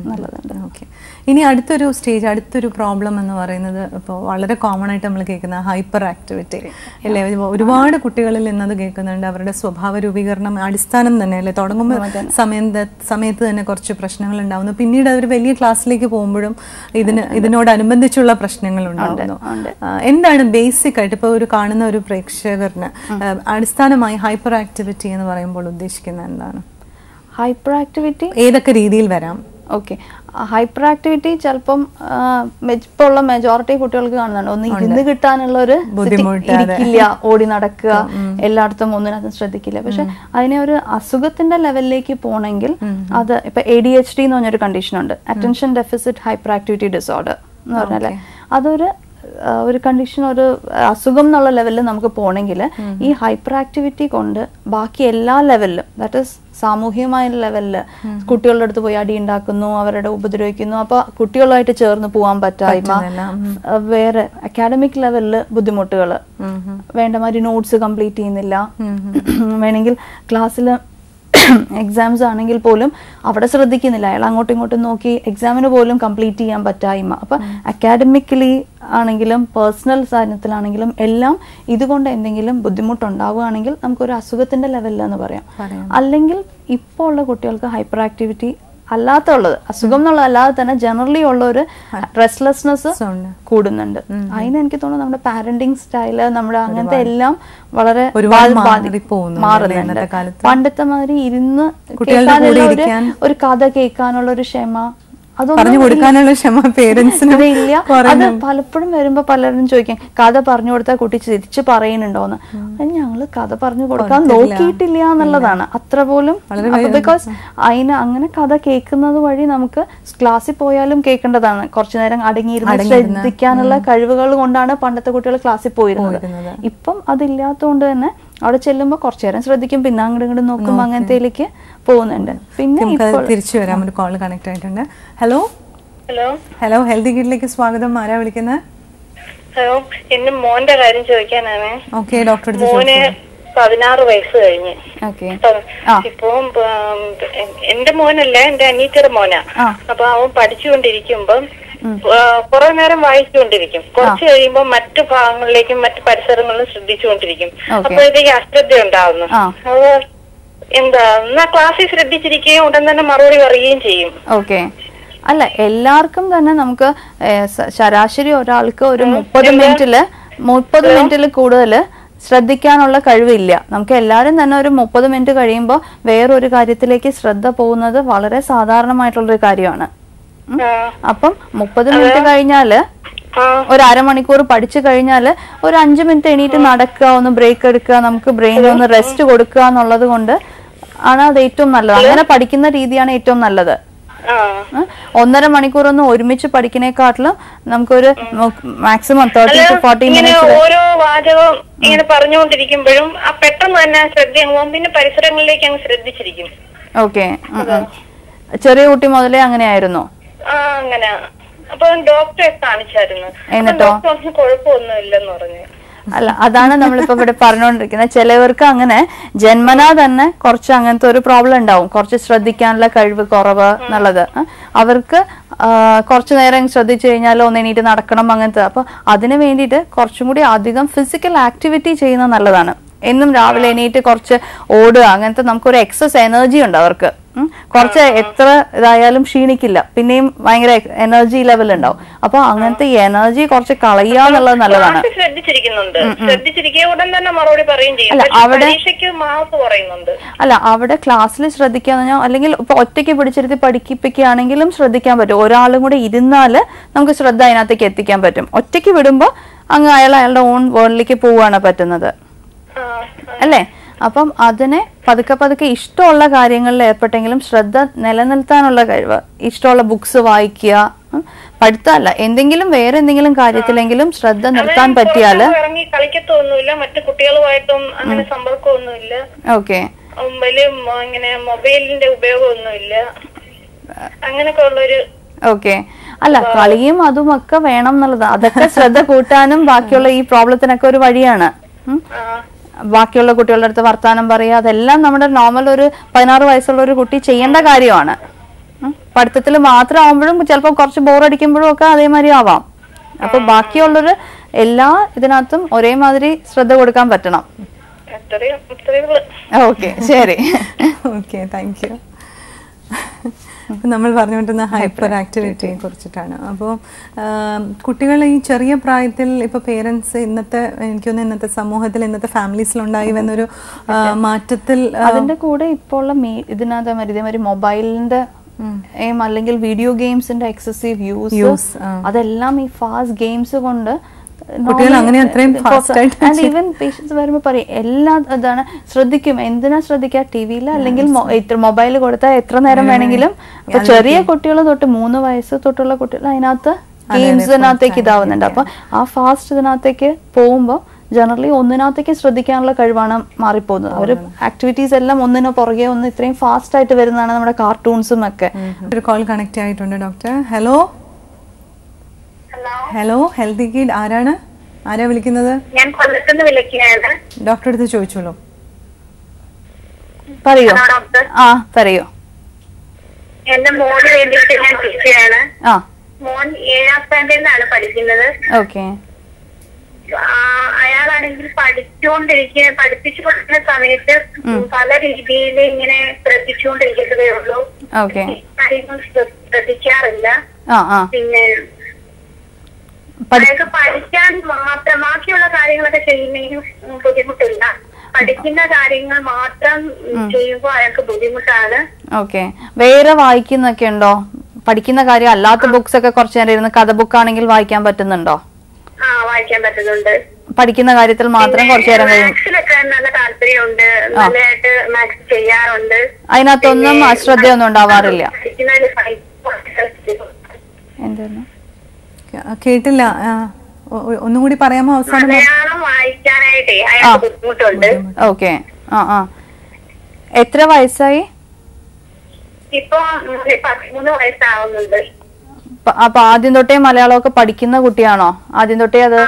നല്ലതുണ്ട്. ഓക്കെ, ഇനി അടുത്തൊരു സ്റ്റേജ്, അടുത്തൊരു പ്രോബ്ലം എന്ന് പറയുന്നത് ഇപ്പോൾ വളരെ കോമൺ ആയിട്ട് നമ്മൾ കേൾക്കുന്ന ഹൈപ്പർ ആക്ടിവിറ്റി അല്ലേ? ഒരുപാട് കുട്ടികളിൽ നിന്നത് കേൾക്കുന്നുണ്ട്. അവരുടെ സ്വഭാവ രൂപീകരണം അടിസ്ഥാനം തന്നെ അല്ലേ, തുടങ്ങുമ്പോൾ സമയത്ത് തന്നെ കുറച്ച് പ്രശ്നങ്ങൾ ഉണ്ടാവുന്നു. പിന്നീട് അവർ വലിയ ക്ലാസ്സിലേക്ക് പോകുമ്പോഴും ഇതിനോടനുബന്ധിച്ചുള്ള പ്രശ്നങ്ങൾ ഉണ്ടാവുന്നു. എന്താണ് ബേസിക് ആയിട്ട് ഇപ്പോൾ ഒരു കാണുന്ന ഒരു പ്രേക്ഷകറിന് അടിസ്ഥാനമായി ഹൈപ്പർ ആക്ടിവിറ്റി എന്ന് പറയുമ്പോൾ ഉദ്ദേശിക്കുന്നത് എന്താണ്? ഹൈപ്പർ ആക്ടിവിറ്റി ഏതൊക്കെ രീതിയിൽ വരാം? ഓക്കെ, ഹൈപ്പർ ആക്ടിവിറ്റി ചിലപ്പം ഇപ്പോൾ ഉള്ള മെജോറിറ്റി കുട്ടികൾക്ക് കാണുന്നുണ്ട്. ഒന്ന് ഇരുന്ന് കിട്ടാനുള്ള ഒരു ഇരിക്കില്ല, ഓടി നടക്കുക, എല്ലായിടത്തും ഒന്നിനകത്തും ശ്രദ്ധിക്കില്ല. പക്ഷെ അതിനെ ഒരു അസുഖത്തിന്റെ ലെവലിലേക്ക് പോകണമെങ്കിൽ അത് ഇപ്പൊ ADHD എന്ന് പറഞ്ഞൊരു കണ്ടീഷൻ ഉണ്ട്, attention deficit hyper activity disorder എന്ന് പറഞ്ഞാൽ ഒരു കണ്ടീഷൻ, ഒരു അസുഖം എന്നുള്ള ലെവലിൽ നമുക്ക് പോകണമെങ്കിൽ ഈ ഹൈപ്പർ ആക്ടിവിറ്റി കൊണ്ട് ബാക്കി എല്ലാ ലെവലിലും, ദാറ്റ് ഈസ് സാമൂഹികമായ ലെവലിൽ കുട്ടികളുടെ അടുത്ത് പോയി അടി ഉണ്ടാക്കുന്നു, അവരുടെ ഉപദ്രവിക്കുന്നു, അപ്പൊ കുട്ടികളുമായിട്ട് ചേർന്ന് പോകാൻ പറ്റായ്മ, വേറെ അക്കാഡമിക് ലെവലിൽ ബുദ്ധിമുട്ടുകൾ, വേണ്ടമാതിരി നോട്ട്സ് കംപ്ലീറ്റ് ചെയ്യുന്നില്ല, വേണമെങ്കിൽ ക്ലാസ്സിൽ എക്സാംസ് ആണെങ്കിൽ പോലും അവിടെ ശ്രദ്ധിക്കുന്നില്ല, അയാൾ അങ്ങോട്ടും ഇങ്ങോട്ടും നോക്കി എക്സാമിന് പോലും കംപ്ലീറ്റ് ചെയ്യാൻ പറ്റായ്മ. അപ്പൊ അക്കാഡമിക്കലി ആണെങ്കിലും പേഴ്സണൽ കാര്യത്തിലാണെങ്കിലും എല്ലാം ഇതുകൊണ്ട് എന്തെങ്കിലും ബുദ്ധിമുട്ടുണ്ടാവുകയാണെങ്കിൽ നമുക്കൊരു അസുഖത്തിന്റെ ലെവലിലെന്ന് പറയാം. അല്ലെങ്കിൽ ഇപ്പോൾ ഉള്ള കുട്ടികൾക്ക് ഹൈപ്പർ ആക്ടിവിറ്റി അല്ലാത്തുള്ളത്, അസുഖം എന്നുള്ള അല്ലാതെ തന്നെ ജനറലി ഉള്ള ഒരു റെസ്റ്റ്ലെസ്നെസ് കൂടുന്നുണ്ട്. അതിന് എനിക്ക് തോന്നുന്നു നമ്മുടെ പാരന്റിങ് സ്റ്റൈല്, നമ്മുടെ അങ്ങനത്തെ എല്ലാം വളരെ മാറുന്നുണ്ട്. പണ്ടത്തെ മാതിരി ഇരുന്ന് ഒരു കഥ കേൾക്കാനുള്ള ഒരു ക്ഷമ പറഞ്ഞു കൊടുക്കാനുള്ള ക്ഷമ പേരൻസിന് ഇല്ല. അത് പലപ്പോഴും വരുമ്പോ പലരും ചോദിക്കും, കഥ പറഞ്ഞു കൊടുത്താൽ കുട്ടി തിരിച്ചു പറയുന്നുണ്ടോന്ന്. ഞങ്ങള് കഥ പറഞ്ഞു കൊടുക്കാൻ നോക്കിയിട്ടില്ല എന്നുള്ളതാണ്. അത്ര പോലും, ബിക്കോസ് അതിന് അങ്ങനെ കഥ കേൾക്കുന്നത് വഴി നമുക്ക് ക്ലാസ്സിൽ പോയാലും കേൾക്കേണ്ടതാണ്. കുറച്ചു നേരം അടങ്ങിയിരുന്ന് ശ്രദ്ധിക്കാനുള്ള കഴിവുകൾ കൊണ്ടാണ് പണ്ടത്തെ കുട്ടികൾ ക്ലാസ്സിൽ പോയിരുന്നത്. ഇപ്പം അതില്ലാത്തതുകൊണ്ട് തന്നെ അവിടെ ചെല്ലുമ്പോൾ കുറച്ചു നേരം ശ്രദ്ധിക്കും, പിന്നെ അങ്ങോട്ട് ഇങ്ങോട്ട് നോക്കുമ്പോൾ അങ്ങനത്തേക്ക് പോകുന്നുണ്ട്. പിന്നെ തിരിച്ചു വരാം, ഒരു കോൾ കണക്ട് ആയിട്ടുണ്ട്. ഹലോ ഹലോ ഹെൽത്തി കിഡിലേക്ക് സ്വാഗതം. ആരാ വിളിക്കുന്നത്? ഹലോ, എന്റെ മോന്റെ കാര്യം ചോദിക്കാനാണ്. Okay, doctor. മോന് 16 വയസ്സ് കഴിഞ്ഞ്. ഇപ്പൊ എന്റെ മോനല്ല, എന്റെ അനിയത്തിയുടെ മോനാ. അപ്പൊ അവൻ പഠിച്ചുകൊണ്ടിരിക്കുമ്പം കുറെ നേരം വായിച്ചുകൊണ്ടിരിക്കും. കുറച്ച് കഴിയുമ്പോ മറ്റു ഭാഗങ്ങളിലേക്കും മറ്റു പരിസരങ്ങളിലും ശ്രദ്ധിച്ചുകൊണ്ടിരിക്കും. അപ്പോഴത്തേക്ക് അശ്രദ്ധ ഉണ്ടാവുന്നു. അത് എന്താ, എന്നാ ക്ലാസ്സിൽ ശ്രദ്ധിച്ചിരിക്കുകയും ഉടൻ തന്നെ മറുപടി പറയുകയും ചെയ്യും. ഓക്കെ, അല്ല എല്ലാവർക്കും തന്നെ നമുക്ക് ശരാശരി ഒരാൾക്ക് ഒരു 30 മിനിറ്റിൽ കൂടുതൽ ശ്രദ്ധിക്കാനുള്ള കഴിവില്ല. നമുക്ക് എല്ലാവരും തന്നെ ഒരു 30 മിനിറ്റ് കഴിയുമ്പോൾ വേറൊരു കാര്യത്തിലേക്ക് ശ്രദ്ധ പോകുന്നത് വളരെ സാധാരണമായിട്ടുള്ളൊരു കാര്യമാണ്. അപ്പം 30 മിനിറ്റ് കഴിഞ്ഞാല് ഒരു അരമണിക്കൂർ പഠിച്ചു കഴിഞ്ഞാല് ഒരു 5 മിനിറ്റ് എണീറ്റ് നടക്കുക, ഒന്ന് ബ്രേക്ക് എടുക്കുക, നമുക്ക് ബ്രെയിൻ ഒന്ന് റെസ്റ്റ് കൊടുക്കുക എന്നുള്ളത് കൊണ്ട് ആണ് അത് ഏറ്റവും നല്ലത്. അങ്ങനെ പഠിക്കുന്ന രീതിയാണ് ഏറ്റവും നല്ലത്. 1.5 മണിക്കൂർ ഒന്നും ഒരുമിച്ച് പഠിക്കുന്നേക്കാട്ടിലും നമുക്കൊരു മാക്സിമം 30 to 40 മിനിറ്റ് ഓരോ വാചകവും ഇങ്ങനെ പറഞ്ഞുകൊണ്ടിരിക്കുമ്പോഴും പെട്ടെന്ന് തന്നെ ശ്രദ്ധ, പിന്നെ പരിസരങ്ങളിലേക്ക് അങ്ങ് ശ്രദ്ധിച്ചിരിക്കും. ഓക്കെ, ചെറിയ കുട്ടി മുതലേ അങ്ങനെയായിരുന്നു? അങ്ങനെ. അപ്പൊ ഡോക്ടറെ കാണിച്ചായിരുന്നു. എന്നിട്ടോ കുഴപ്പമൊന്നുമില്ലെന്ന് പറഞ്ഞു. അല്ല, അതാണ് നമ്മളിപ്പോ ഇവിടെ പറഞ്ഞുകൊണ്ടിരിക്കുന്നത്. ചിലവർക്ക് അങ്ങനെ ജന്മനാ തന്നെ കുറച്ച് അങ്ങനത്തെ ഒരു പ്രോബ്ലം ഉണ്ടാവും, കുറച്ച് ശ്രദ്ധിക്കാനുള്ള കഴിവ് കുറവ് എന്നുള്ളത്. അവർക്ക് കുറച്ചു നേരം ശ്രദ്ധിച്ചു കഴിഞ്ഞാൽ ഒന്ന് എണീറ്റ് നടക്കണം അങ്ങനത്തെ. അപ്പൊ അതിന് വേണ്ടിയിട്ട് കുറച്ചും കൂടി അധികം ഫിസിക്കൽ ആക്ടിവിറ്റി ചെയ്യുന്നത് നല്ലതാണ്. എന്നും രാവിലെ എണീറ്റ് കുറച്ച് ഓടുക, അങ്ങനത്തെ നമുക്കൊരു എക്സസ് എനർജി ഉണ്ട് അവർക്ക്. കുറച്ച് എത്ര ഇതായാലും ക്ഷീണിക്കില്ല, പിന്നെയും ഭയങ്കര എനർജി ലെവൽ ഉണ്ടാവും. അപ്പൊ അങ്ങനത്തെ എനർജി കുറച്ച് കളയുക എന്നുള്ളത് നല്ലതാണ്. അല്ല, അവിടെ ക്ലാസ്സിൽ ശ്രദ്ധിക്കാന്ന് പറഞ്ഞാൽ, അല്ലെങ്കിൽ ഇപ്പൊ ഒറ്റയ്ക്ക് പിടിച്ചിരുത്തി പഠിപ്പിക്കുകയാണെങ്കിലും ശ്രദ്ധിക്കാൻ പറ്റും. ഒരാളും കൂടെ ഇരുന്നാല് നമുക്ക് ശ്രദ്ധ അതിനകത്തേക്ക് എത്തിക്കാൻ പറ്റും. ഒറ്റയ്ക്ക് വിടുമ്പോ അങ്ങ് അയാളുടെ ഓൺ വേൾഡിലേക്ക് പോവാണ് പറ്റുന്നത്, അല്ലേ? അപ്പം അതിനെ പതുക്കെ ഇഷ്ടമുള്ള കാര്യങ്ങളിൽ ഏർപ്പെട്ടെങ്കിലും ശ്രദ്ധ നിലനിർത്താനുള്ള കഴിവ്, ഇഷ്ടമുള്ള ബുക്സ് വായിക്കുക, പഠിത്തമല്ല എന്തെങ്കിലും വേറെ എന്തെങ്കിലും കാര്യത്തിലെങ്കിലും ശ്രദ്ധ നിർത്താൻ പറ്റിയാല്. കളിക്കത്തൊന്നുമില്ല, മറ്റു കുട്ടികളുമായിട്ടും അങ്ങനെ സമ്പർക്കമൊന്നുമില്ല. ഓക്കെ, വലിയ ഇങ്ങനെ മൊബൈലിന്റെ ഉപയോഗമൊന്നുമില്ല, അങ്ങനെയൊക്കെ ഉള്ളൊരു. ഓക്കെ, അല്ല കളിയും അതും ഒക്കെ വേണം എന്നുള്ളത്, അതൊക്കെ ശ്രദ്ധ കൂട്ടാനും ബാക്കിയുള്ള ഈ പ്രോബ്ലത്തിനൊക്കെ ഒരു വഴിയാണ്. ബാക്കിയുള്ള കുട്ടികളുടെ അടുത്ത് വർത്താനം പറയുക, അതെല്ലാം നമ്മുടെ നോർമൽ ഒരു 16 വയസ്സുള്ള ഒരു കുട്ടി ചെയ്യേണ്ട കാര്യമാണ്. പഠിത്തത്തിൽ മാത്രം ആവുമ്പോഴും ചിലപ്പോൾ കുറച്ച് ബോറടിക്കുമ്പോഴും ഒക്കെ അതേമാതിരി ആവാം. അപ്പൊ ബാക്കിയുള്ളൊരു എല്ലാ ഇതിനകത്തും ഒരേമാതിരി ശ്രദ്ധ കൊടുക്കാൻ പറ്റണം. ഓക്കെ, ശരി. Okay, thank you. നമ്മൾ പറഞ്ഞുകൊണ്ടിരുന്ന ഹൈപ്പർ ആക്ടിവിറ്റിയെ കുറിച്ചിട്ടാണ്. അപ്പോൾ കുട്ടികൾ ഈ ചെറിയ പ്രായത്തിൽ ഇപ്പോൾ പേരൻസ് എനിക്കൊന്ന് ഇന്നത്തെ സമൂഹത്തിൽ ഇന്നത്തെ ഫാമിലീസിലുണ്ടായി വന്നൊരു മാറ്റത്തിൽ അതിന്റെ കൂടെ ഇപ്പോൾ ഉള്ള ഇതിനകത്ത് ഇതേമാതിരി മൊബൈലിന്റെ അല്ലെങ്കിൽ വീഡിയോ ഗെയിംസിന്റെ എക്സസീവ് യൂസ്, അതെല്ലാം ഈ ഫാസ്റ്റ് ഗെയിംസ് കൊണ്ട് ഈവൻ പേഷ്യൻസ് വരുമ്പോ പറയും എല്ലാ ഇതാണ് ശ്രദ്ധിക്കും. എന്തിനാ ശ്രദ്ധിക്കുക? ടിവിയിൽ അല്ലെങ്കിൽ മൊബൈൽ കൊടുത്താൽ എത്ര നേരം വേണമെങ്കിലും. അപ്പൊ ചെറിയ കുട്ടികൾ തൊട്ട് 3 വയസ്സ് തൊട്ടുള്ള കുട്ടികൾ അതിനകത്ത് ഗെയിംസിനകത്തേക്ക് ഇതാവുന്നുണ്ട്. അപ്പൊ ആ ഫാസ്റ്റ് ഇതിനകത്തേക്ക് പോകുമ്പോ ജനറലി ഒന്നിനകത്തേക്ക് ശ്രദ്ധിക്കാനുള്ള കഴിവാണ് മാറിപ്പോകുന്നത്. അവർ ആക്ടിവിറ്റീസ് എല്ലാം ഒന്നിനു പുറകെ ഒന്ന് ഇത്രയും ഫാസ്റ്റ് ആയിട്ട് വരുന്നതാണ് നമ്മുടെ കാർട്ടൂൺസും ഒക്കെ. ഒരു കോൾ കണക്ട് ആയിട്ടുണ്ട് doctor. Hello hello, healthy kid, ആരാ വിളിക്കുന്നത്? ഞാൻ കൊല്ലത്തുനിന്ന് വിളിക്കുകയാണ്. ഡോക്ടർ അടുത്ത് ചോദിച്ചോളൂ. പറയോ? ആ, പറയോ. എന്റെ മോന് വേണ്ടിയിട്ട് ഞാൻ വിളിക്കുകയാണ്. മോൻ 7ാം സ്റ്റാൻഡേർഡിലാണ് പഠിക്കുന്നത്. ഓക്കെ. അയാളാണെങ്കിൽ പഠിപ്പിച്ചുകൊണ്ടിരിക്കുന്ന സമയത്ത് പല രീതിയിൽ ഇങ്ങനെ ശ്രദ്ധിച്ചുകൊണ്ടിരിക്കുന്നതേ ഉള്ളൂ. കാര്യങ്ങൾ ശ്രദ്ധിക്കാറില്ല. പിന്നെ അയാൾക്ക് പഠിക്കാൻ മാത്രം, ബാക്കിയുള്ള കാര്യങ്ങളൊക്കെ ചെയ്യുന്നതിന് ബുദ്ധിമുട്ടില്ല. പഠിക്കുന്ന കാര്യങ്ങൾ മാത്രം ചെയ്യുമ്പോ അയാൾക്ക് ബുദ്ധിമുട്ടാണ്. ഓക്കെ. വേറെ വായിക്കുന്നൊക്കെ ഉണ്ടോ? പഠിക്കുന്ന കാര്യം അല്ലാത്ത ബുക്സ് ഒക്കെ കുറച്ചു നേരം ഇരുന്ന് കഥ ബുക്കാണെങ്കിൽ വായിക്കാൻ പറ്റുന്നുണ്ടോ? വായിക്കാൻ പറ്റുന്നുണ്ട്. പഠിക്കുന്ന കാര്യത്തിൽ മാത്രം കുറച്ചു നേരം കഴിയും. നല്ല താല്പര്യമുണ്ട്, നല്ലതായിട്ട് മാത്സ് ചെയ്യാറുണ്ട്. അതിനകത്തൊന്നും അശ്രദ്ധയൊന്നും ഉണ്ടാവാറില്ല. എന്തായിരുന്നു? കേട്ടില്ല, ഒന്നും കൂടി പറയാമോ? അവസാനം വായിക്കാനായിട്ടേ ബുദ്ധിമുട്ടുണ്ട്. ഓക്കെ. എത്ര വയസ്സായി? ഇപ്പൊ 13 വയസ്സാവുന്നുണ്ട്. അപ്പൊ ആദ്യം തൊട്ടേ മലയാളമൊക്കെ പഠിക്കുന്ന കുട്ടിയാണോ? ആദ്യം തൊട്ടേ അത്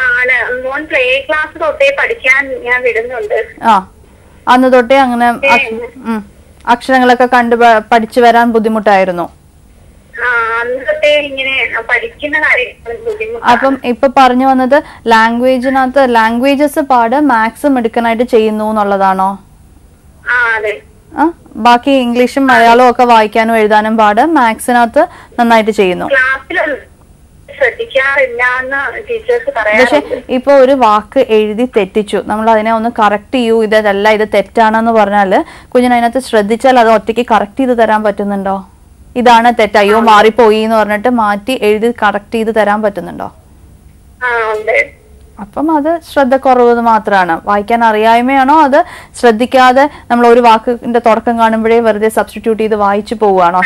പ്ലേ ക്ലാസ് തൊട്ടേ പഠിക്കാൻ ഞാൻ വിടുന്നുണ്ട്. അന്ന് തൊട്ടേ അങ്ങനെ അക്ഷരങ്ങളൊക്കെ കണ്ടു പഠിച്ചു വരാൻ ബുദ്ധിമുട്ടായിരുന്നു. അപ്പം ഇപ്പൊ പറഞ്ഞു വന്നത് ലാംഗ്വേജസ് പാട് മാത്സ് മിടുക്കനായിട്ട് ചെയ്യുന്നു എന്നുള്ളതാണോ? ബാക്കി ഇംഗ്ലീഷും മലയാളവും ഒക്കെ വായിക്കാനും എഴുതാനും പാട്, മാത്സിനകത്ത് നന്നായിട്ട് ചെയ്യുന്നു. പക്ഷെ ഇപ്പൊ ഒരു വാക്ക് എഴുതി തെറ്റിച്ചു, നമ്മൾ അതിനെ ഒന്ന് കറക്റ്റ് ചെയ്യൂ, ഇതല്ല ഇത് തെറ്റാണെന്ന് പറഞ്ഞാല് കുഞ്ഞിന് അതിനകത്ത് ശ്രദ്ധിച്ചാൽ അത് ഒറ്റയ്ക്ക് കറക്റ്റ് ചെയ്ത് തരാൻ പറ്റുന്നുണ്ടോ? ഇതാണ് തെറ്റ്, അയ്യോ മാറിപ്പോയി എന്ന് പറഞ്ഞിട്ട് മാറ്റി എഴുതി കറക്റ്റ് ചെയ്ത് തരാൻ പറ്റുന്നുണ്ടോ? അപ്പം അത് ശ്രദ്ധക്കുറവ് മാത്രമാണ്. വായിക്കാൻ അറിയായ്മയാണോ അത് ശ്രദ്ധിക്കാതെ നമ്മൾ ഒരു വാക്കിന്റെ തുടക്കം കാണുമ്പോഴേ വെറുതെ സബ്സ്റ്റിറ്റ്യൂട്ട് ചെയ്ത് വായിച്ചു പോവുകയാണോ?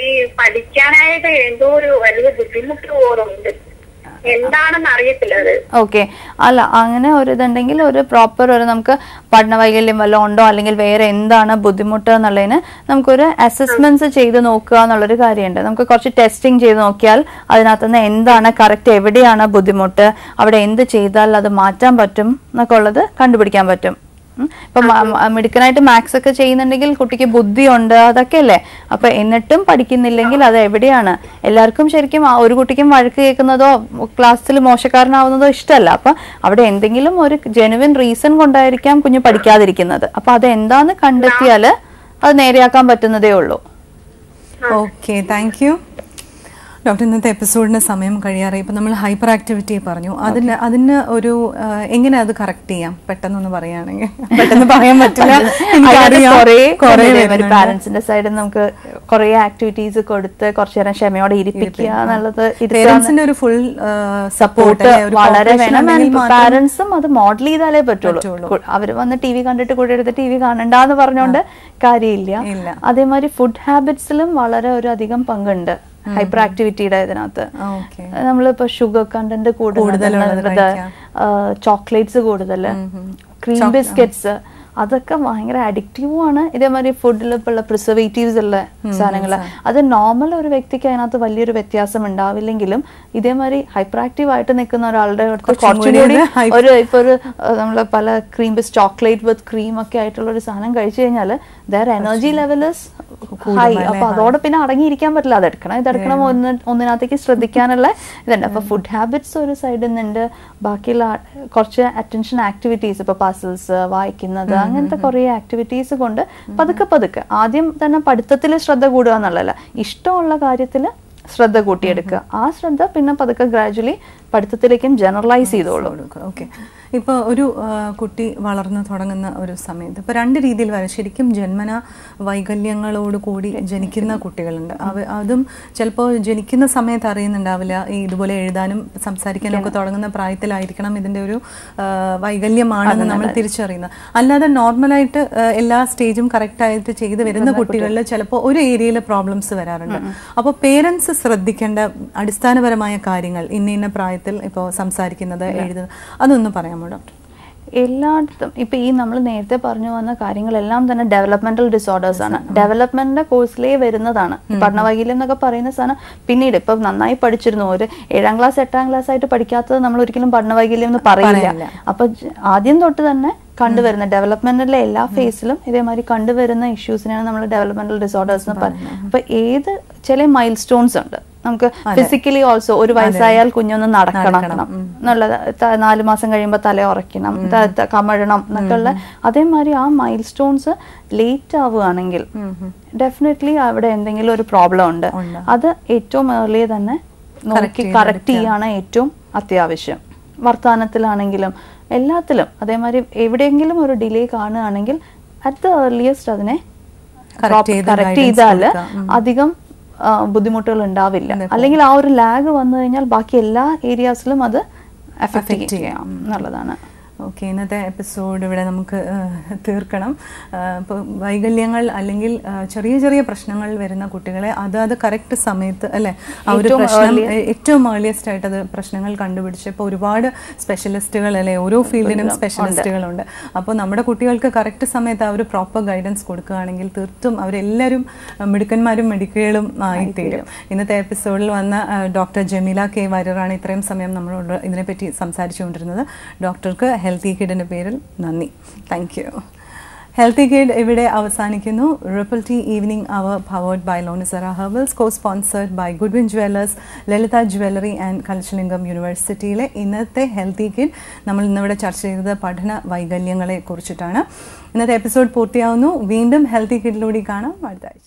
ഈ പഠിക്കാനായിട്ട് എന്തോ ഒരു വലിയ ബുദ്ധിമുട്ട് പോലുണ്ട്, എന്താണെന്ന് അറിയത്തില്ല. ഓക്കെ. അല്ല, അങ്ങനെ ഒരു ഇതുണ്ടെങ്കിൽ ഒരു പ്രോപ്പർ ഒരു നമുക്ക് പഠന വൈകല്യം വല്ലതും ഉണ്ടോ അല്ലെങ്കിൽ വേറെ എന്താണ് ബുദ്ധിമുട്ട് എന്നുള്ളതിന് നമുക്കൊരു അസസ്മെന്റ്സ് ചെയ്ത് നോക്കുക എന്നുള്ളൊരു കാര്യമുണ്ട്. നമുക്ക് കുറച്ച് ടെസ്റ്റിംഗ് ചെയ്ത് നോക്കിയാൽ അതിനകത്തുനിന്ന് എന്താണ് കറക്റ്റ്, എവിടെയാണ് ബുദ്ധിമുട്ട്, അവിടെ എന്ത് ചെയ്താൽ അത് മാറ്റാൻ പറ്റും എന്നൊക്കെ ഉള്ളത് കണ്ടുപിടിക്കാൻ പറ്റും. ഇപ്പൊ മിടുക്കനായിട്ട് മാത്സ് ഒക്കെ ചെയ്യുന്നുണ്ടെങ്കിൽ കുട്ടിക്ക് ബുദ്ധിയുണ്ട്, അതൊക്കെ അല്ലേ. അപ്പൊ എന്നിട്ടും പഠിക്കുന്നില്ലെങ്കിൽ അത് എവിടെയാണ്? എല്ലാവർക്കും ശരിക്കും ഒരു കുട്ടിക്കും വഴക്ക് കേൾക്കുന്നതോ ക്ലാസ്സിൽ മോശക്കാരനാവുന്നതോ ഇഷ്ടമല്ല. അപ്പൊ അവിടെ എന്തെങ്കിലും ഒരു ജെനുവിൻ റീസൺ കൊണ്ടായിരിക്കാം കുഞ്ഞ് പഠിക്കാതിരിക്കുന്നത്. അപ്പൊ അത് എന്താന്ന് കണ്ടെത്തിയാല് അത് നേരെയാക്കാൻ പറ്റുന്നതേ ഉള്ളൂ. Okay, thank you doctor. ഇന്നത്തെ എപ്പിസോഡിന് സമയം കഴിയാറായി. ഇപ്പം നമ്മൾ ഹൈപ്പർ ആക്ടിവിറ്റി പറഞ്ഞു, അതിന് ഒരു എങ്ങനെ അത് കറക്റ്റ് ചെയ്യാം പെട്ടെന്നൊന്ന് പറയുകയാണെങ്കിൽ? പെട്ടെന്ന് പറയാൻ പറ്റില്ല. പാരന്റ്സിന്റെ സൈഡിൽ നമുക്ക് കുറെ ആക്ടിവിറ്റീസ് കൊടുത്ത് കുറച്ചു നേരം ക്ഷമയോടെ ഇരിപ്പിക്കുക എന്നുള്ളത് പേരന്റ്സിന്റെ ഒരു ഫുൾ സപ്പോർട്ട് വളരെ വേണം. പാരന്റ്സും അത് മോഡൽ ചെയ്താലേ പറ്റുള്ളൂ. അവര് വന്ന് ടി വി കണ്ടിട്ട് കൂടെ എടുത്ത് ടി വി കാണണ്ടെന്ന് പറഞ്ഞോണ്ട് കാര്യമില്ല. അതേമാതിരി ഫുഡ് ഹാബിറ്റ്സിലും വളരെ ഒരു അധികം പങ്കുണ്ട് ഹൈപ്പർ ആക്ടിവിറ്റിയുടെ ഇതിനകത്ത്. നമ്മളിപ്പോ ഷുഗർ കണ്ടന്റ് കൂടുതൽ, ചോക്ലേറ്റ്സ് കൂടുതൽ, ക്രീം ബിസ്ക്കറ്റ്സ്, അതൊക്കെ ഭയങ്കര അഡിക്റ്റീവും ആണ്. ഇതേമാതിരി ഫുഡിൽ ഇപ്പോൾ ഉള്ള പ്രിസർവേറ്റീവ്സ് ഉള്ള സാധനങ്ങൾ, അത് നോർമൽ ഒരു വ്യക്തിക്ക് അതിനകത്ത് വലിയൊരു വ്യത്യാസം ഉണ്ടാവില്ലെങ്കിലും ഇതേമാതിരി ഹൈപ്പർ ആക്റ്റീവ് ആയിട്ട് നിൽക്കുന്ന ഒരാളുടെ അടുത്ത് കുറച്ചുകൂടി ഇപ്പൊ ഒരു നമ്മള് പല ക്രീം ബിസ് ചോക്ലേറ്റ് വിത്ത് ക്രീം ഒക്കെ ആയിട്ടുള്ള ഒരു സാധനം കഴിച്ചു കഴിഞ്ഞാൽ their energy level is high. അപ്പൊ അതോടെ പിന്നെ അടങ്ങിയിരിക്കാൻ പറ്റില്ല, അതെടുക്കണം ഇതെടുക്കണം ഒന്നിനകത്തേക്ക് ശ്രദ്ധിക്കാനുള്ള ഇതുണ്ട്. അപ്പൊ ഫുഡ് ഹാബിറ്റ്സ് ഒരു സൈഡിൽ നിന്നുണ്ട്, ബാക്കിയുള്ള കുറച്ച് അറ്റൻഷൻ ആക്ടിവിറ്റീസ്, ഇപ്പൊ പസിൽസ്, വായിക്കുന്നത്, അങ്ങനത്തെ കുറെ ആക്ടിവിറ്റീസ് കൊണ്ട് പതുക്കെ ആദ്യം തന്നെ പഠിത്തത്തിൽ ശ്രദ്ധ കൂടുക എന്നുള്ളതല്ല, ഇഷ്ടമുള്ള കാര്യത്തിൽ ശ്രദ്ധ കൂട്ടിയെടുക്കുക. ആ ശ്രദ്ധ പിന്നെ പതുക്കെ ഗ്രാജുവലി പഠിത്തത്തിലേക്കും ജനറലൈസ് ചെയ്തോളൂ. ഓക്കെ. ഇപ്പോൾ ഒരു കുട്ടി വളർന്നു തുടങ്ങുന്ന ഒരു സമയത്ത് ഇപ്പോൾ രണ്ട് രീതിയിൽ വരെ ശരിക്കും ജന്മന വൈകല്യങ്ങളോട് കൂടി ജനിക്കുന്ന കുട്ടികളുണ്ട്. അതും ചിലപ്പോൾ ജനിക്കുന്ന സമയത്ത് അറിയുന്നുണ്ടാവില്ല, ഈ ഇതുപോലെ എഴുതാനും സംസാരിക്കാനും ഒക്കെ തുടങ്ങുന്ന പ്രായത്തിലായിരിക്കണം ഇതിൻ്റെ ഒരു വൈകല്യമാണെന്ന് നമ്മൾ തിരിച്ചറിയുന്നത്. അല്ലാതെ നോർമലായിട്ട് എല്ലാ സ്റ്റേജും കറക്റ്റായിട്ട് ചെയ്ത് വരുന്ന കുട്ടികളിൽ ചിലപ്പോൾ ഒരു ഏരിയയിൽ പ്രോബ്ലംസ് വരാറുണ്ട്. അപ്പോൾ പേരൻസ് ശ്രദ്ധിക്കേണ്ട അടിസ്ഥാനപരമായ കാര്യങ്ങൾ ഇന്ന പ്രായത്തിൽ ഇപ്പോൾ സംസാരിക്കുന്നത്, എഴുതുന്നത്, അതൊന്നും പറയാമോ ഡോക്ടർ? എല്ലായിടത്തും ഇപ്പൊ ഈ നമ്മൾ നേരത്തെ പറഞ്ഞു വന്ന കാര്യങ്ങളെല്ലാം തന്നെ ഡെവലപ്മെന്റൽ ഡിസോർഡേഴ്സ് ആണ്, ഡെവലപ്മെന്റിന്റെ കോഴ്സിലേ വരുന്നതാണ്. പഠനവൈകല്യം എന്നൊക്കെ പറയുന്ന സാധനം പിന്നീട് ഇപ്പൊ നന്നായി പഠിച്ചിരുന്നു, ഒരു 7ാം ക്ലാസ് 8ാം ക്ലാസ് ആയിട്ട് പഠിക്കാത്തത് നമ്മൾ ഒരിക്കലും പഠനവൈകല്യം എന്ന് പറയില്ല. അപ്പൊ ആദ്യം തൊട്ട് തന്നെ കണ്ടുവരുന്ന ഡെവലപ്മെന്റിലെ എല്ലാ ഫേസിലും ഇതേമാതിരി കണ്ടുവരുന്ന ഇഷ്യൂസിനാണ് നമ്മൾ ഡെവലപ്മെന്റൽ ഡിസോർഡേഴ്സ് എന്ന് പറയുന്നത്. അപ്പൊ ചില മൈൽ സ്റ്റോൺസ് ഉണ്ട് നമുക്ക് ഫിസിക്കലി ഓൾസോ. ഒരു വയസ്സായാൽ കുഞ്ഞൊന്ന് നടക്കണം എന്നുള്ളത്, 4 മാസം കഴിയുമ്പോൾ തല ഉറക്കണം, കമഴണം എന്നൊക്കെയുള്ള, അതേമാതിരി ആ മൈൽ സ്റ്റോൺസ് ലേറ്റ് ആവുകയാണെങ്കിൽ ഡെഫിനറ്റ്ലി അവിടെ എന്തെങ്കിലും ഒരു പ്രോബ്ലം ഉണ്ട്. അത് ഏറ്റവും ഏർലിയെ തന്നെ നോക്കി കറക്റ്റ് ചെയ്യാണ് ഏറ്റവും അത്യാവശ്യം. വർത്തമാനത്തിലാണെങ്കിലും എല്ലാത്തിലും അതേമാതിരി എവിടെയെങ്കിലും ഒരു ഡിലേ കാണുകയാണെങ്കിൽ അറ്റ് ദ ഏർലിയസ്റ്റ് അതിനെ കറക്റ്റ് ചെയ്താൽ അധികം ബുദ്ധിമുട്ടുകൾ ഉണ്ടാവില്ല. അല്ലെങ്കിൽ ആ ഒരു ലാഗ് വന്നു കഴിഞ്ഞാൽ ബാക്കി എല്ലാ ഏരിയാസിലും അത് എഫക്റ്റ് ചെയ്യാം എന്നുള്ളതാണ്. ഓക്കെ, ഇന്നത്തെ എപ്പിസോഡ് ഇവിടെ നമുക്ക് തീർക്കണം. ഇപ്പോൾ വൈകല്യങ്ങൾ അല്ലെങ്കിൽ ചെറിയ ചെറിയ പ്രശ്നങ്ങൾ വരുന്ന കുട്ടികളെ അത് കറക്റ്റ് സമയത്ത് അല്ലേ, ആ ഒരു പ്രശ്നം ഏറ്റവും ഏർലിയസ്റ്റ് ആയിട്ട് അത് പ്രശ്നങ്ങൾ കണ്ടുപിടിച്ച് ഇപ്പോൾ ഒരുപാട് സ്പെഷ്യലിസ്റ്റുകൾ അല്ലേ, ഓരോ ഫീൽഡിനും സ്പെഷ്യലിസ്റ്റുകളുണ്ട്. അപ്പോൾ നമ്മുടെ കുട്ടികൾക്ക് കറക്റ്റ് സമയത്ത് ആ ഒരു പ്രോപ്പർ ഗൈഡൻസ് കൊടുക്കുകയാണെങ്കിൽ തീർത്തും അവരെല്ലാവരും മിടുക്കന്മാരും മെഡിക്കുകളും ആയിത്തീരും. ഇന്നത്തെ എപ്പിസോഡിൽ വന്ന ഡോക്ടർ ജമീല കെ വാര്യറാണ് ഇത്രയും സമയം നമ്മളോട് ഇതിനെപ്പറ്റി സംസാരിച്ചുകൊണ്ടിരുന്നത്. ഡോക്ടർക്ക് ഹെൽത്തി കിഡിൻ്റെ പേരിൽ നന്ദി. Thank you. ഹെൽത്തി കിഡ് ഇവിടെ അവസാനിക്കുന്നു. Ripple tea evening hour powered by ലോണിസറ herbals, co sponsored by Goodwin jewellers, Lalitha jewellery and Kalashalingam യൂണിവേഴ്സിറ്റിയിലെ ഇന്നത്തെ ഹെൽത്തി കിഡ് നമ്മൾ ഇന്നിവിടെ ചർച്ച ചെയ്തത് പഠന വൈകല്യങ്ങളെ കുറിച്ചിട്ടാണ്. ഇന്നത്തെ എപ്പിസോഡ് പൂർത്തിയാവുന്നു. വീണ്ടും ഹെൽത്തി കിഡിലൂടെ കാണാം അടുത്ത ആഴ്ച.